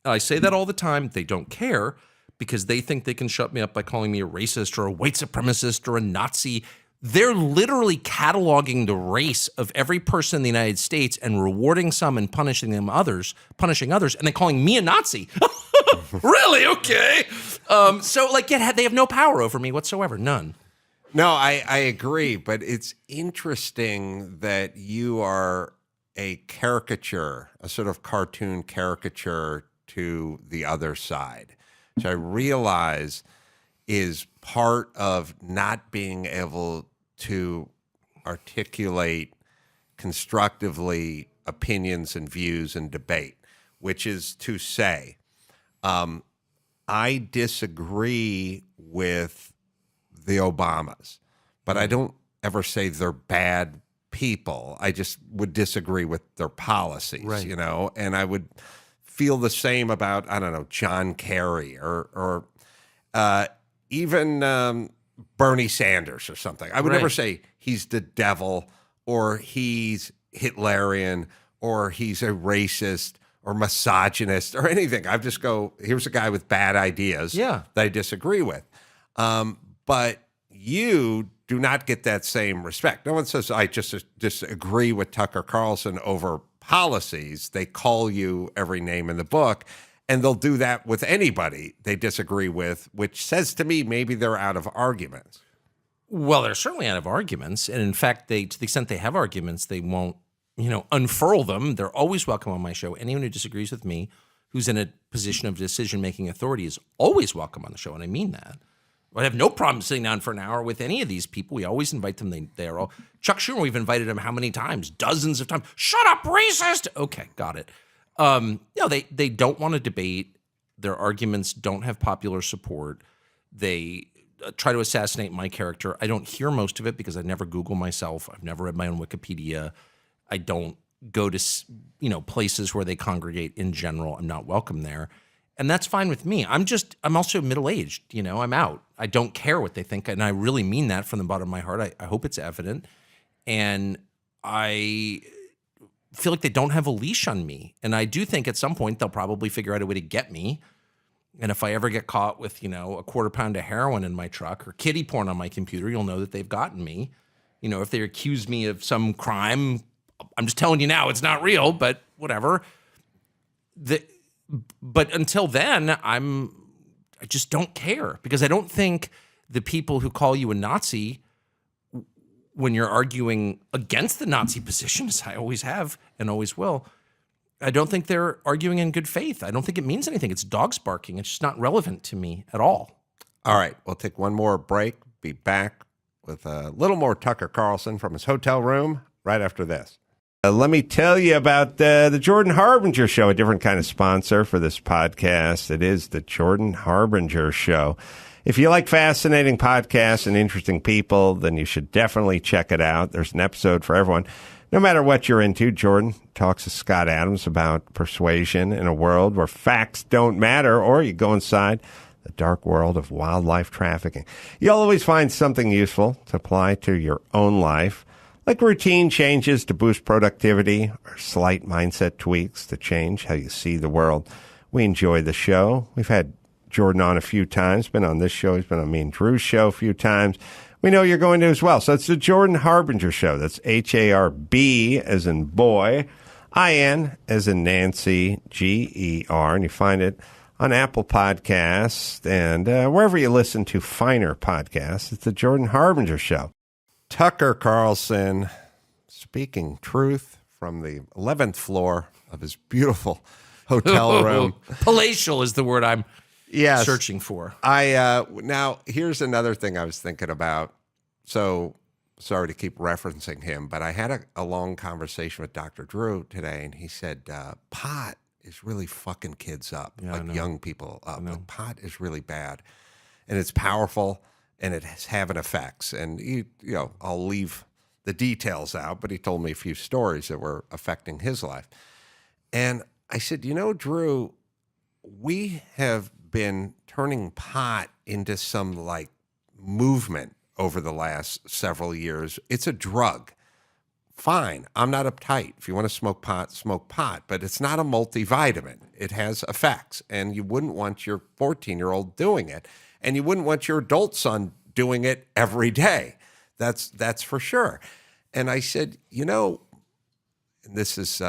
And I say that all the time. They don't care because they think they can shut me up by calling me a racist or a white supremacist or a Nazi. They're literally cataloging the race of every person in the United States and rewarding some and punishing others, and then calling me a Nazi. Really? Okay. So, like, yeah, they have no power over me whatsoever. None. No, I agree, but it's interesting that you are a caricature, a sort of cartoon caricature to the other side, which I realize is part of not being able to articulate constructively opinions and views and debate, which is to say, I disagree with the Obamas, but I don't ever say they're bad people. I just would disagree with their policies, and I would feel the same about, I don't know, John Kerry or even Bernie Sanders or something. I would never say he's the devil or he's Hitlerian or he's a racist or misogynist or anything. I just go, here's a guy with bad ideas that I disagree with. But you do not get that same respect. No one says, I just disagree with Tucker Carlson over policies. They call you every name in the book, and they'll do that with anybody they disagree with, which says to me maybe they're out of arguments. Well, they're certainly out of arguments. And in fact, to the extent they have arguments, they won't, unfurl them. They're always welcome on my show. Anyone who disagrees with me, who's in a position of decision-making authority, is always welcome on the show. And I mean that. I have no problem sitting down for an hour with any of these people. We always invite them. They're all Chuck Schumer. We've invited him how many times? Dozens of times. Shut up, racist. Okay, got it. They don't want to debate. Their arguments don't have popular support. They try to assassinate my character. I don't hear most of it because I never Google myself. I've never read my own Wikipedia. I don't go to places where they congregate in general. I'm not welcome there. And that's fine with me. I'm also middle-aged, I'm out. I don't care what they think. And I really mean that from the bottom of my heart. I hope it's evident. And I feel like they don't have a leash on me. And I do think at some point they'll probably figure out a way to get me. And if I ever get caught with, a quarter pound of heroin in my truck or kiddie porn on my computer, you'll know that they've gotten me. If they accuse me of some crime, I'm just telling you now, it's not real, but whatever. But until then, I just don't care because I don't think the people who call you a Nazi when you're arguing against the Nazi position, as I always have and always will, I don't think they're arguing in good faith. I don't think it means anything. It's dogs barking. It's just not relevant to me at all. All right, we'll take one more break. Be back with a little more Tucker Carlson from his hotel room right after this. Let me tell you about the Jordan Harbinger Show, a different kind of sponsor for this podcast. It is the Jordan Harbinger Show. If you like fascinating podcasts and interesting people, then you should definitely check it out. There's an episode for everyone. No matter what you're into, Jordan talks to Scott Adams about persuasion in a world where facts don't matter, or you go inside the dark world of wildlife trafficking. You'll always find something useful to apply to your own life, like routine changes to boost productivity or slight mindset tweaks to change how you see the world. We enjoy the show. We've had Jordan on a few times, been on this show. He's been on me and Drew's show a few times. We know you're going to as well. So it's the Jordan Harbinger Show. That's Harb as in boy, IN as in Nancy, GER. And you find it on Apple Podcasts and wherever you listen to finer podcasts. It's the Jordan Harbinger Show. Tucker Carlson speaking truth from the 11th floor of his beautiful hotel room. Palatial is the word I'm Yes. searching for. Now, here's another thing I was thinking about. So, sorry to keep referencing him, but I had a long conversation with Dr. Drew today, and he said pot is really fucking kids up, young people up. Like, pot is really bad, and it's powerful, and it has having effects. And I'll leave the details out, but he told me a few stories that were affecting his life. And I said, Drew, we have been turning pot into some like movement over the last several years. It's a drug. Fine. I'm not uptight. If you want to smoke pot, but it's not a multivitamin. It has effects, and you wouldn't want your 14-year-old doing it, and you wouldn't want your adult son doing it every day. That's for sure. And I said, this is,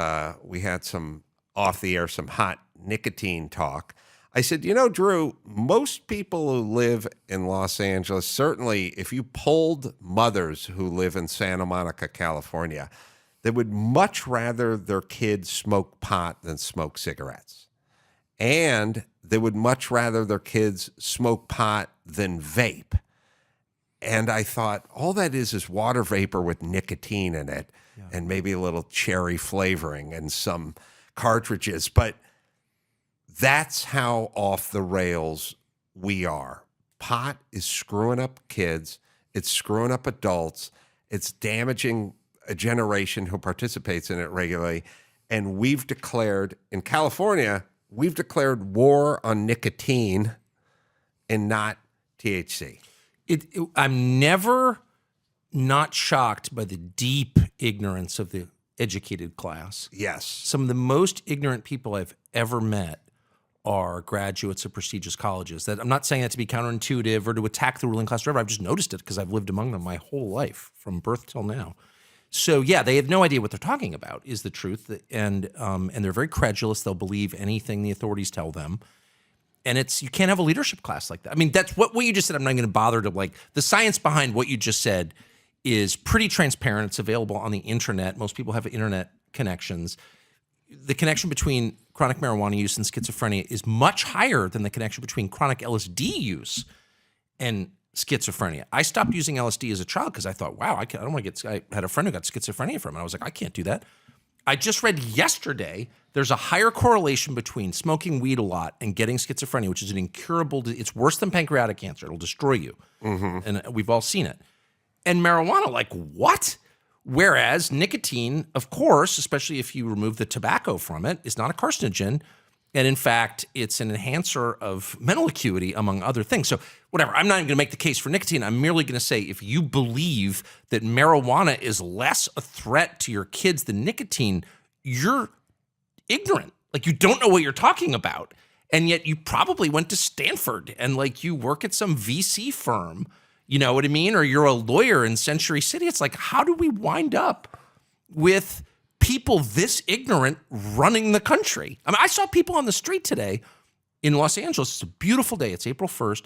we had some off the air, some hot nicotine talk. I said, Drew, most people who live in Los Angeles, certainly if you polled mothers who live in Santa Monica, California, they would much rather their kids smoke pot than smoke cigarettes. And they would much rather their kids smoke pot than vape. And I thought, all that is water vapor with nicotine in it, and maybe a little cherry flavoring and some cartridges. But that's how off the rails we are. Pot is screwing up kids. It's screwing up adults. It's damaging a generation who participates in it regularly. And we've declared, in California, war on nicotine and not THC. I'm never not shocked by the deep ignorance of the educated class. Yes. Some of the most ignorant people I've ever met are graduates of prestigious colleges. That I'm not saying that to be counterintuitive or to attack the ruling class or whatever. I've just noticed it because I've lived among them my whole life, from birth till now. So yeah, they have no idea what they're talking about, is the truth, and they're very credulous. They'll believe anything the authorities tell them, and you can't have a leadership class like that. I mean, that's what you just said. I'm not going to bother to the science behind what you just said is pretty transparent. It's available on the internet. Most people have internet connections. The connection between chronic marijuana use and schizophrenia is much higher than the connection between chronic LSD use and schizophrenia. I stopped using LSD as a child because I thought, wow, I don't want to get. I had a friend who got schizophrenia from it. I was like, I can't do that. I just read yesterday there's a higher correlation between smoking weed a lot and getting schizophrenia, which is an incurable. It's worse than pancreatic cancer. It'll destroy you, and we've all seen it. And marijuana, like what? Whereas nicotine, of course, especially if you remove the tobacco from it, is not a carcinogen. And in fact, it's an enhancer of mental acuity, among other things. So whatever, I'm not even going to make the case for nicotine. I'm merely going to say if you believe that marijuana is less a threat to your kids than nicotine, you're ignorant. Like you don't know what you're talking about. And yet you probably went to Stanford and you work at some VC firm. You know what I mean? Or you're a lawyer in Century City. It's like, how do we wind up with people this ignorant running the country? I mean, I saw people on the street today in Los Angeles. It's a beautiful day. It's April 1st.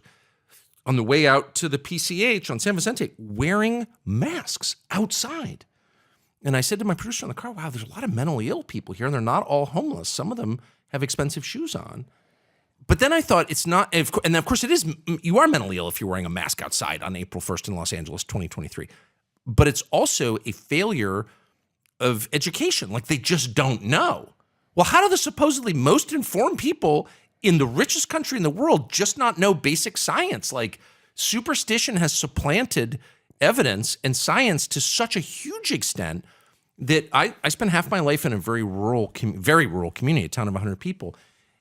On the way out to the PCH on San Vicente, wearing masks outside. And I said to my producer in the car, wow, there's a lot of mentally ill people here, and they're not all homeless. Some of them have expensive shoes on. But then I thought it's not, and of course it is, you are mentally ill if you're wearing a mask outside on April 1st in Los Angeles, 2023. But it's also a failure of education. Like they just don't know. Well, how do the supposedly most informed people in the richest country in the world just not know basic science? Like superstition has supplanted evidence and science to such a huge extent that I spent half my life in a very rural community, a town of 100 people.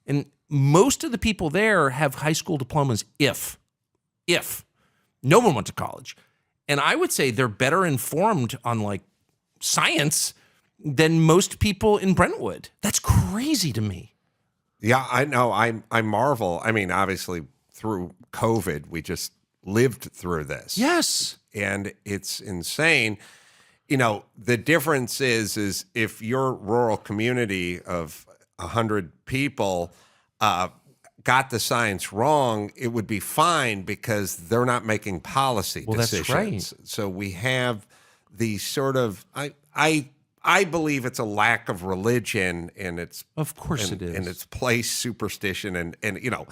And most of the people there have high school diplomas if no one went to college. And I would say they're better informed on like science than most people in Brentwood. That's crazy to me. Yeah, I know. I marvel. I mean, obviously through COVID, we just lived through this. Yes. And it's insane. You know, the difference is if your rural community of 100 people got the science wrong, it would be fine because they're not making policy decisions. That's right. So we have these sort of I believe it's a lack of religion, and it's of course it is, and it's place superstition, and you know,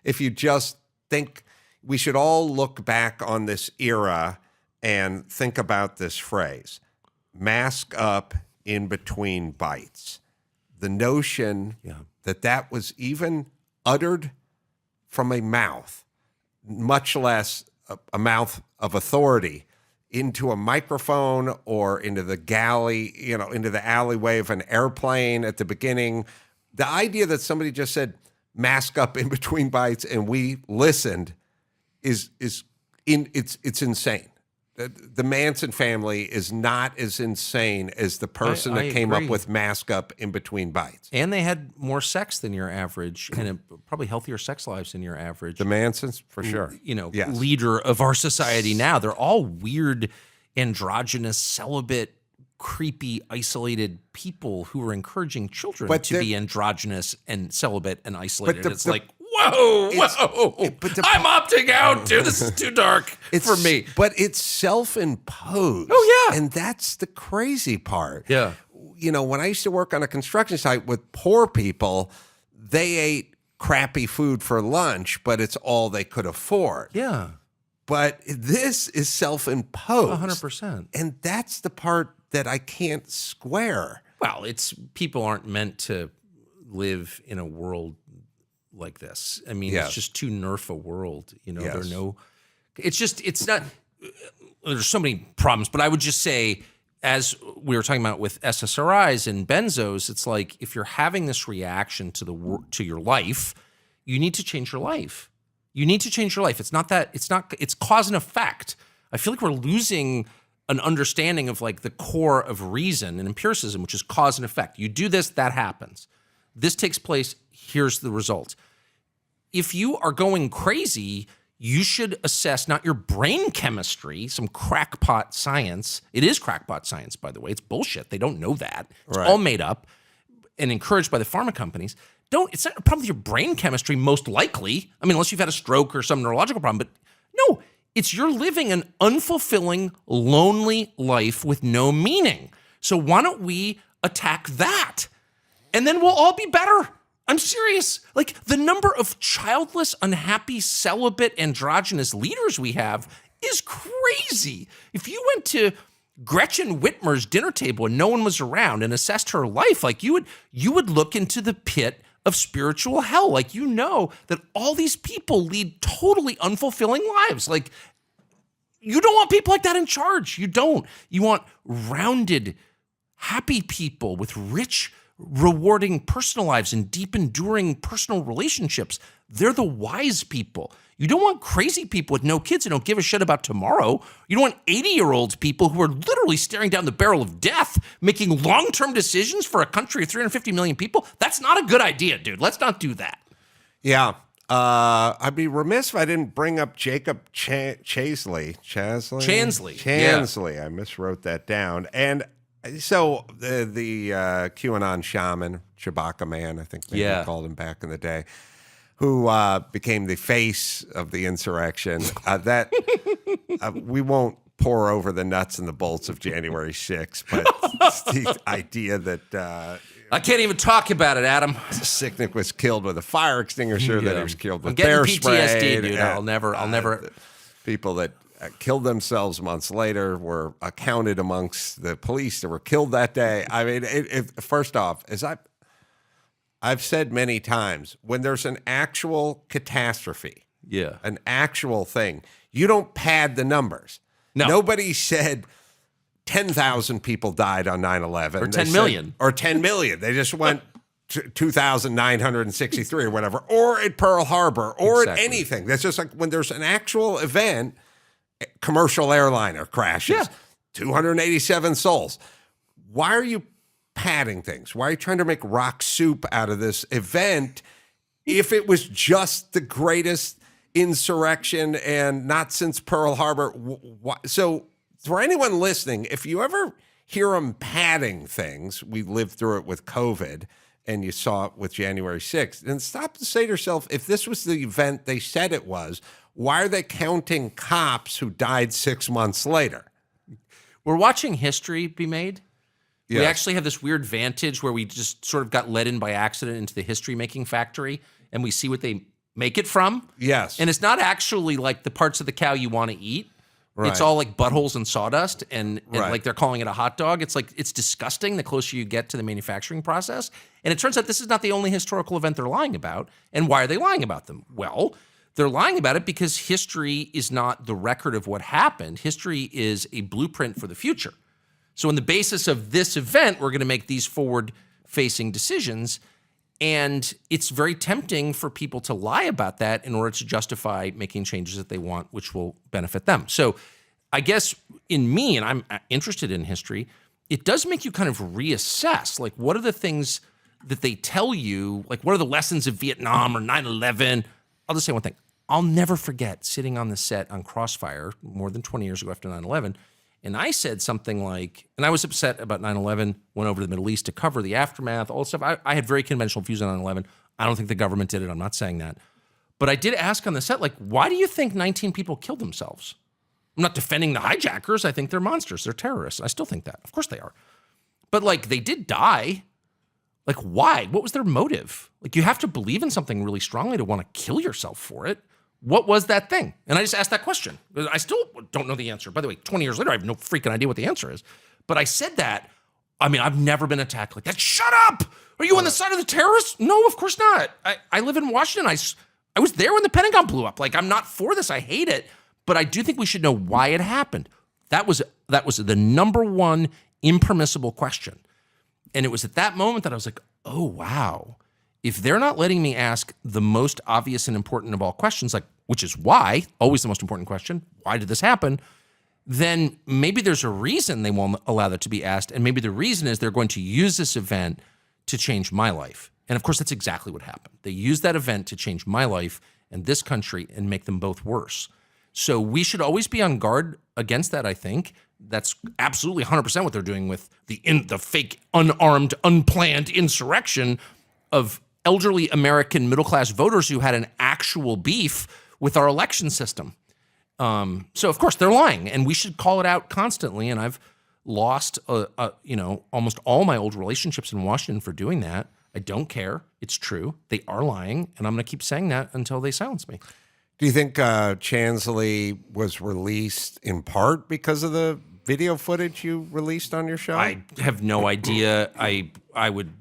if you just think we should all look back on this era and think about this phrase, mask up in between bites. The notion that was even uttered from a mouth, much less a mouth of authority, into a microphone or into the galley, you know, into the alleyway of an airplane at the beginning. The idea that somebody just said mask up in between bites and we listened it's insane. The Manson family is not as insane as the person that came up with mask up in between bites. And they had more sex than your average and probably healthier sex lives than your average. The Mansons, for sure. You know, yes. Leader of our society now. They're all weird, androgynous, celibate, creepy, isolated people who are encouraging children to be androgynous and celibate and isolated. It's like, whoa, I'm opting out, dude. This is too dark for me. But it's self-imposed. Oh, yeah. And that's the crazy part. Yeah. You know, when I used to work on a construction site with poor people, they ate crappy food for lunch, but it's all they could afford. Yeah. But this is self-imposed. 100%. And that's the part that I can't square. Well, people aren't meant to live in a world like this. I mean, it's just too nerf a world. You know, it's not, there's so many problems, but I would just say, as we were talking about with SSRIs and benzos, it's like, if you're having this reaction to your life, you need to change your life. You need to change your life. It's cause and effect. I feel like we're losing an understanding of like the core of reason and empiricism, which is cause and effect. You do this, that happens. This takes place, here's the result. If you are going crazy, you should assess not your brain chemistry, some crackpot science. It is crackpot science, by the way. It's bullshit. They don't know that. It's all made up and encouraged by the pharma companies. It's not a problem with your brain chemistry, most likely. I mean, unless you've had a stroke or some neurological problem. But no, it's you're living an unfulfilling, lonely life with no meaning. So why don't we attack that? And then we'll all be better. I'm serious. Like, the number of childless, unhappy, celibate, androgynous leaders we have is crazy. If you went to Gretchen Whitmer's dinner table and no one was around and assessed her life, like, you would look into the pit of spiritual hell. Like, you know that all these people lead totally unfulfilling lives. Like, you don't want people like that in charge. You don't. You want rounded, happy people with rich, rewarding personal lives and deep, enduring personal relationships. They're the wise people. You don't want crazy people with no kids who don't give a shit about tomorrow. You don't want 80-year-old people who are literally staring down the barrel of death, making long-term decisions for a country of 350 million people. That's not a good idea, dude. Let's not do that. Yeah. I'd be remiss if I didn't bring up Jacob Chansley. Chansley. Yeah. I miswrote that down. And so the QAnon shaman, Chewbacca man, I think maybe they called him back in the day, who became the face of the insurrection. We won't pour over the nuts and the bolts of January 6th, but the idea that I can't even talk about it, Adam. Sicknick was killed with a fire extinguisher. Then he was killed with I'm getting bear PTSD, spray. dude. I'll never. People that killed themselves months later were counted amongst the police that were killed that day. I mean, first off, as I've said many times, when there's an actual catastrophe, an actual thing, you don't pad the numbers. No. Nobody said 10,000 people died on 9/11. Or 10 million. Or 10 million. They just went 2,963 or whatever. Or at Pearl Harbor. Or at anything. That's just like when there's an actual event, commercial airliner crashes, 287 souls. Why are you padding things? Why are you trying to make rock soup out of this event if it was just the greatest insurrection and not since Pearl Harbor? So for anyone listening, if you ever hear them padding things, we lived through it with COVID and you saw it with January 6th, then stop to say to yourself, if this was the event they said it was, why are they counting cops who died 6 months later? We're watching history be made. Yes. We actually have this weird vantage where we just sort of got led in by accident into the history-making factory, and we see what they make it from. Yes. And it's not actually like the parts of the cow you want to eat. Right. It's all like buttholes and sawdust, and like they're calling it a hot dog. It's like, it's disgusting the closer you get to the manufacturing process. And it turns out this is not the only historical event they're lying about. And why are they lying about them? Well, they're lying about it because history is not the record of what happened. History is a blueprint for the future. So on the basis of this event, we're going to make these forward-facing decisions. And it's very tempting for people to lie about that in order to justify making changes that they want, which will benefit them. So I guess in me, and I'm interested in history, it does make you kind of reassess, like, what are the things that they tell you? Like, what are the lessons of Vietnam or 9/11? I'll just say one thing. I'll never forget sitting on the set on Crossfire more than 20 years ago after 9/11. And I said something like, and I was upset about 9/11, went over to the Middle East to cover the aftermath, all that stuff. I had very conventional views on 9/11. I don't think the government did it. I'm not saying that. But I did ask on the set, like, why do you think 19 people killed themselves? I'm not defending the hijackers. I think they're monsters. They're terrorists. I still think that. Of course they are. But, like, they did die. Like, why? What was their motive? Like, you have to believe in something really strongly to want to kill yourself for it. What was that thing? And I just asked that question. I still don't know the answer. By the way, 20 years later, I have no freaking idea what the answer is. But I said that. I mean, I've never been attacked like that. Shut up! Are you on the side of the terrorists? No, of course not. I live in Washington. I was there when the Pentagon blew up. Like, I'm not for this. I hate it. But I do think we should know why it happened. That was the number one impermissible question. And it was at that moment that I was like, oh, wow. If they're not letting me ask the most obvious and important of all questions, like, which is why, always the most important question, why did this happen? Then maybe there's a reason they won't allow that to be asked. And maybe the reason is they're going to use this event to change my life. And of course, that's exactly what happened. They used that event to change my life and this country and make them both worse. So we should always be on guard against that, I think. That's absolutely 100% what they're doing with the fake, unarmed, unplanned insurrection of elderly American middle-class voters who had an actual beef with our election system. So, of course, they're lying, and we should call it out constantly. And I've lost, almost all my old relationships in Washington for doing that. I don't care. It's true. They are lying, and I'm going to keep saying that until they silence me. Do you think Chansley was released in part because of the video footage you released on your show? I have no idea. I would,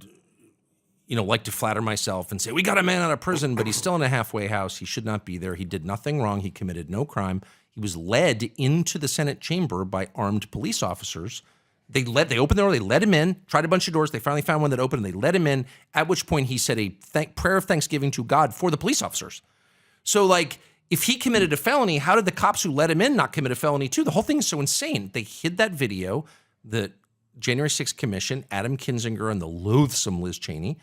like to flatter myself and say, we got a man out of prison, but he's still in a halfway house. He should not be there. He did nothing wrong. He committed no crime. He was led into the Senate chamber by armed police officers. They opened the door, they let him in, tried a bunch of doors. They finally found one that opened, and they let him in, at which point he said a prayer of thanksgiving to God for the police officers. So, like, if he committed a felony, how did the cops who let him in not commit a felony too? The whole thing is so insane. They hid that video, the January 6th Commission, Adam Kinzinger and the loathsome Liz Cheney,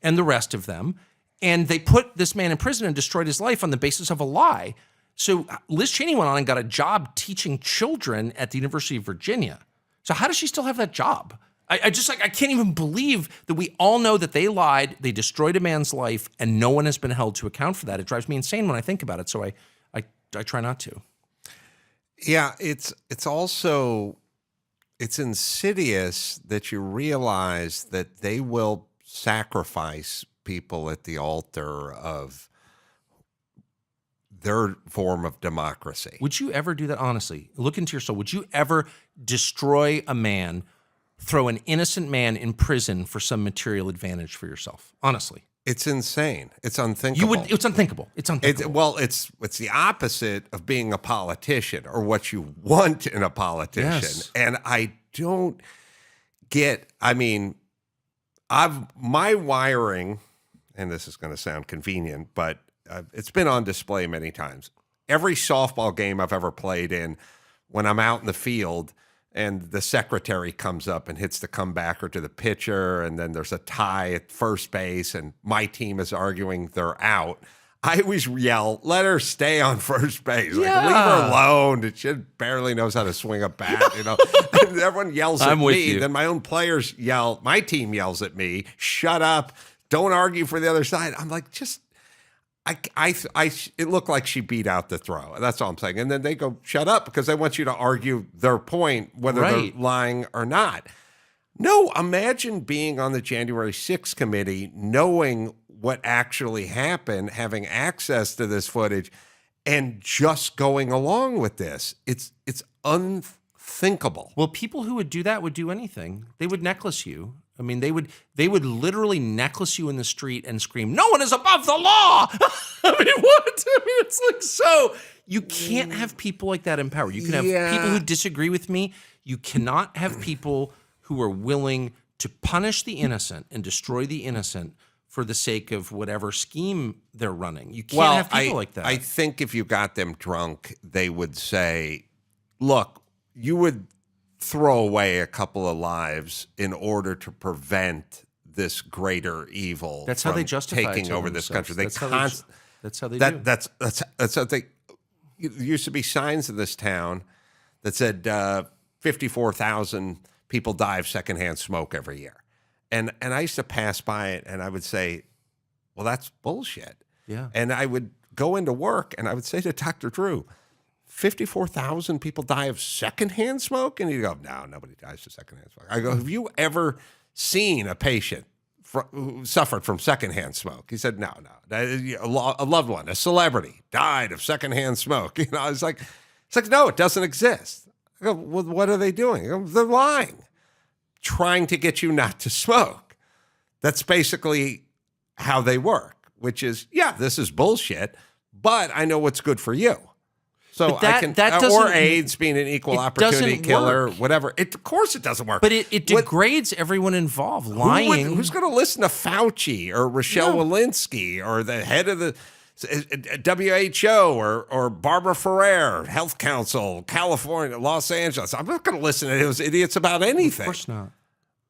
and the rest of them, and they put this man in prison and destroyed his life on the basis of a lie. So Liz Cheney went on and got a job teaching children at the University of Virginia. So how does she still have that job? I can't even believe that we all know that they lied, they destroyed a man's life, and no one has been held to account for that. It drives me insane when I think about it, so I try not to. Yeah, it's also it's insidious that you realize that they will sacrifice people at the altar of their form of democracy. Would you ever do that? Honestly, look into your soul. Would you ever destroy a man, throw an innocent man in prison for some material advantage for yourself? Honestly. It's insane. It's unthinkable. It's unthinkable. It's unthinkable. It's the opposite of being a politician, or what you want in a politician. Yes. And I don't get, I mean, my wiring, and this is going to sound convenient, but it's been on display many times. Every softball game I've ever played in, when I'm out in the field and the secretary comes up and hits the comebacker to the pitcher, and then there's a tie at first base and my team is arguing they're out, I always yell, let her stay on first base. Like, leave her alone. She barely knows how to swing a bat, you know. And everyone yells at me. Then my own players yell, my team yells at me, shut up, don't argue for the other side. I'm like, just... it looked like she beat out the throw. That's all I'm saying. And then they go, shut up, because they want you to argue their point, whether they're lying or not. No, imagine being on the January 6th committee, knowing what actually happened, having access to this footage, and just going along with this. It's unthinkable. Well, people who would do that would do anything. They would necklace you. I mean, they would literally necklace you in the street and scream, "No one is above the law." I mean, what? I mean, it's like, so you can't have people like that in power. You can have people who disagree with me. You cannot have people who are willing to punish the innocent and destroy the innocent for the sake of whatever scheme they're running. You can't have people like that. I think if you got them drunk, they would say, look, you would throw away a couple of lives in order to prevent this greater evil. That's how they justify taking over this country. That's how they do. That's how they. There used to be signs in this town that said 54,000 people die of secondhand smoke every year, and I used to pass by it and I would say, well, that's bullshit. Yeah. And I would go into work and I would say to Dr. Drew, 54,000 people die of secondhand smoke? And he'd go, no, nobody dies of secondhand smoke. I go, have you ever seen a patient who suffered from secondhand smoke? He said, no. A loved one, a celebrity, died of secondhand smoke. You know, it's like, no, it doesn't exist. I go, well, what are they doing? I go, they're lying, trying to get you not to smoke. That's basically how they work, which is, yeah, this is bullshit, but I know what's good for you. So or AIDS being an equal opportunity killer, whatever. Of course it doesn't work. But it degrades everyone involved. Lying. Who's going to listen to Fauci or Rochelle Walensky or the head of the WHO or Barbara Ferrer, Health Council, California, Los Angeles? I'm not going to listen to those idiots about anything. Of course not.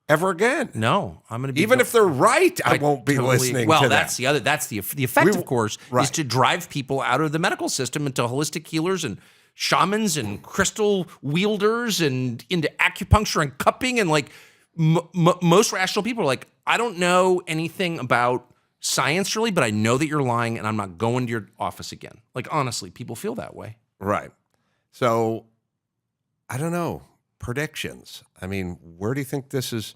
Ever again. No, I'm going to be... Even if they're right, I won't be listening to them. That's the other. That's the effect, of course, is to drive people out of the medical system into holistic healers and shamans and crystal wielders and into acupuncture and cupping. And like most rational people are like, I don't know anything about science really, but I know that you're lying and I'm not going to your office again. Like, honestly, people feel that way. Right. So, I don't know. Predictions. I mean, where do you think this is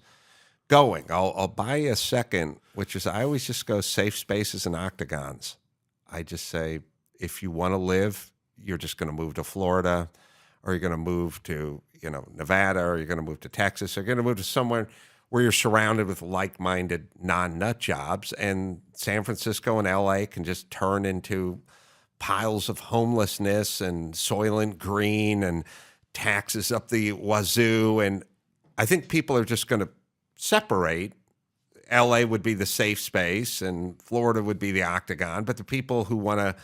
going? I'll buy you a second, which is I always just go safe spaces and octagons. I just say, if you want to live, you're just going to move to Florida, or you're going to move to, Nevada, or you're going to move to Texas, or you're going to move to somewhere where you're surrounded with like-minded non-nut jobs, and San Francisco and LA can just turn into piles of homelessness and Soylent Green and taxes up the wazoo. And I think people are just going to separate. LA would be the safe space and Florida would be the octagon. But the people who want to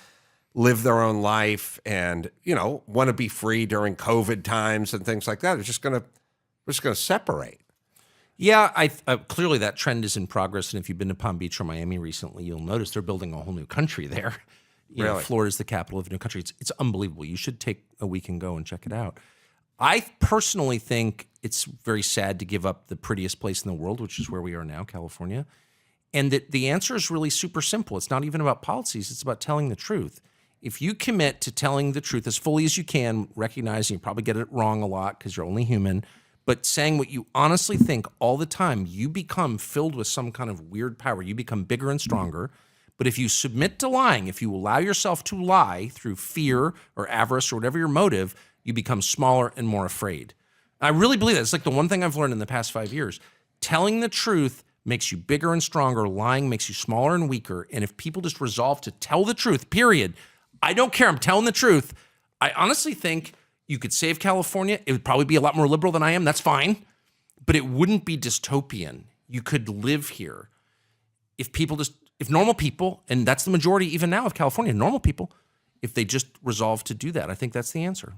live their own life and, want to be free during COVID times and things like that are just going to separate. Yeah, clearly that trend is in progress. And if you've been to Palm Beach or Miami recently, you'll notice they're building a whole new country there. Florida's the capital of a new country. It's unbelievable. You should take a week and go and check it out. I personally think it's very sad to give up the prettiest place in the world, which is where we are now, California. And that the answer is really super simple. It's not even about policies. It's about telling the truth. If you commit to telling the truth as fully as you can, recognizing you probably get it wrong a lot because you're only human, but saying what you honestly think all the time, you become filled with some kind of weird power. You become bigger and stronger. But if you submit to lying, if you allow yourself to lie through fear or avarice or whatever your motive, you become smaller and more afraid. I really believe that. It's like the one thing I've learned in the past 5 years. Telling the truth makes you bigger and stronger. Lying makes you smaller and weaker. And if people just resolve to tell the truth, period, I don't care. I'm telling the truth. I honestly think you could save California. It would probably be a lot more liberal than I am. That's fine. But it wouldn't be dystopian. You could live here. If normal people, and that's the majority even now of California, normal people, if they just resolve to do that, I think that's the answer.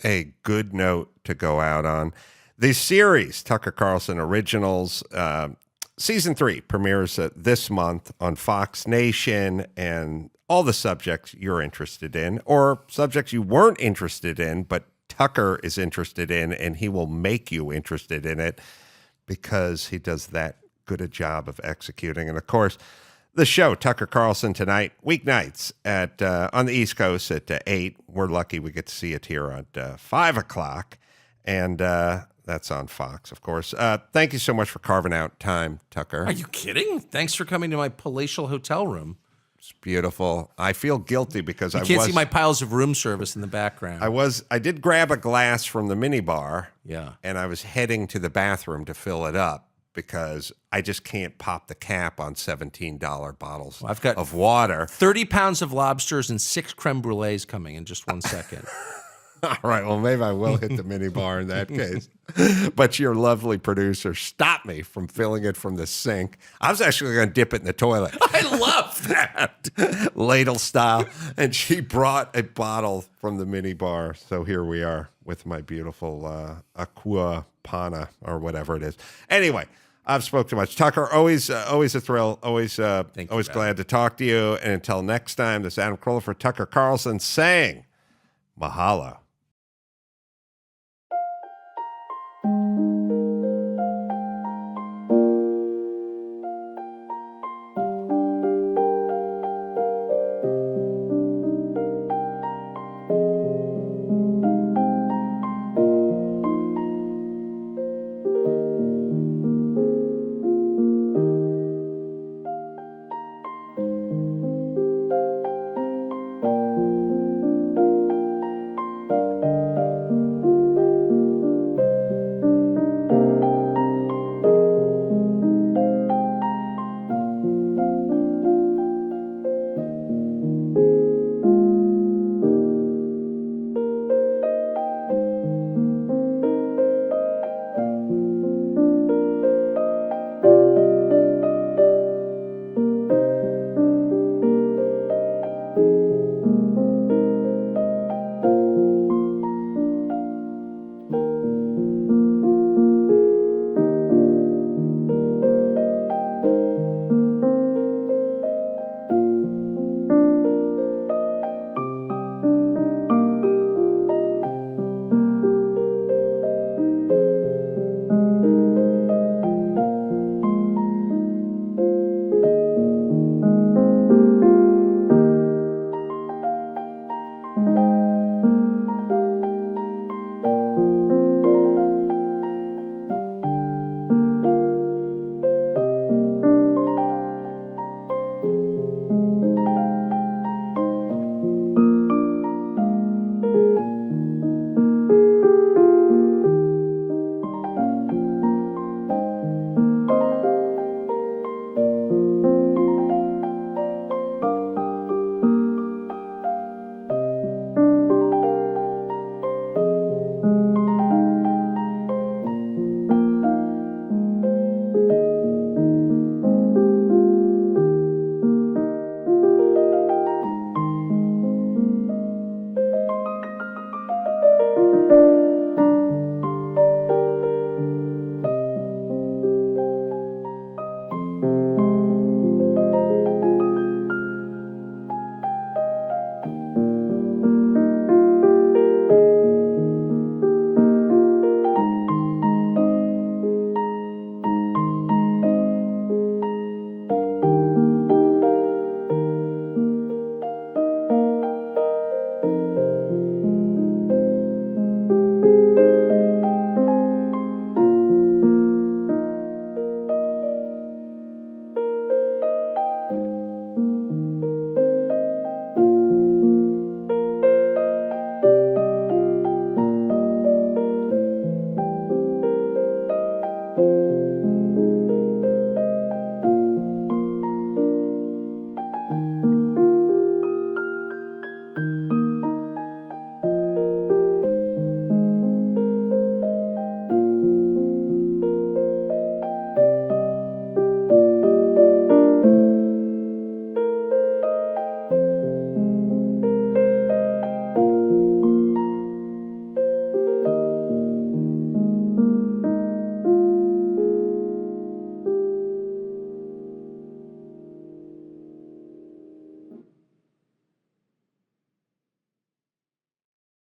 A good note to go out on. The series, Tucker Carlson Originals, Season 3 premieres this month on Fox Nation, and all the subjects you're interested in, or subjects you weren't interested in, but Tucker is interested in, and he will make you interested in it because he does that good a job of executing. And of course, the show, Tucker Carlson Tonight, weeknights at on the East Coast at 8. We're lucky we get to see it here at 5 o'clock, and that's on Fox, of course. Thank you so much for carving out time, Tucker. Are you kidding? Thanks for coming to my palatial hotel room. It's beautiful. I feel guilty because You can't see my piles of room service in the background. I did grab a glass from the minibar. Yeah. And I was heading to the bathroom to fill it up because I just can't pop the cap on $17 bottles I've got of water. 30 pounds of lobsters and 6 creme brulees coming in just 1 second. All right, well, maybe I will hit the minibar in that case. But your lovely producer stopped me from filling it from the sink. I was actually going to dip it in the toilet. I love that. Ladle style. And she brought a bottle from the minibar. So here we are with my beautiful Aqua Pana or whatever it is. Anyway, I've spoke too much. Tucker, always a thrill. Always glad to talk to you. And until next time, this is Adam Carolla for Tucker Carlson saying mahalo.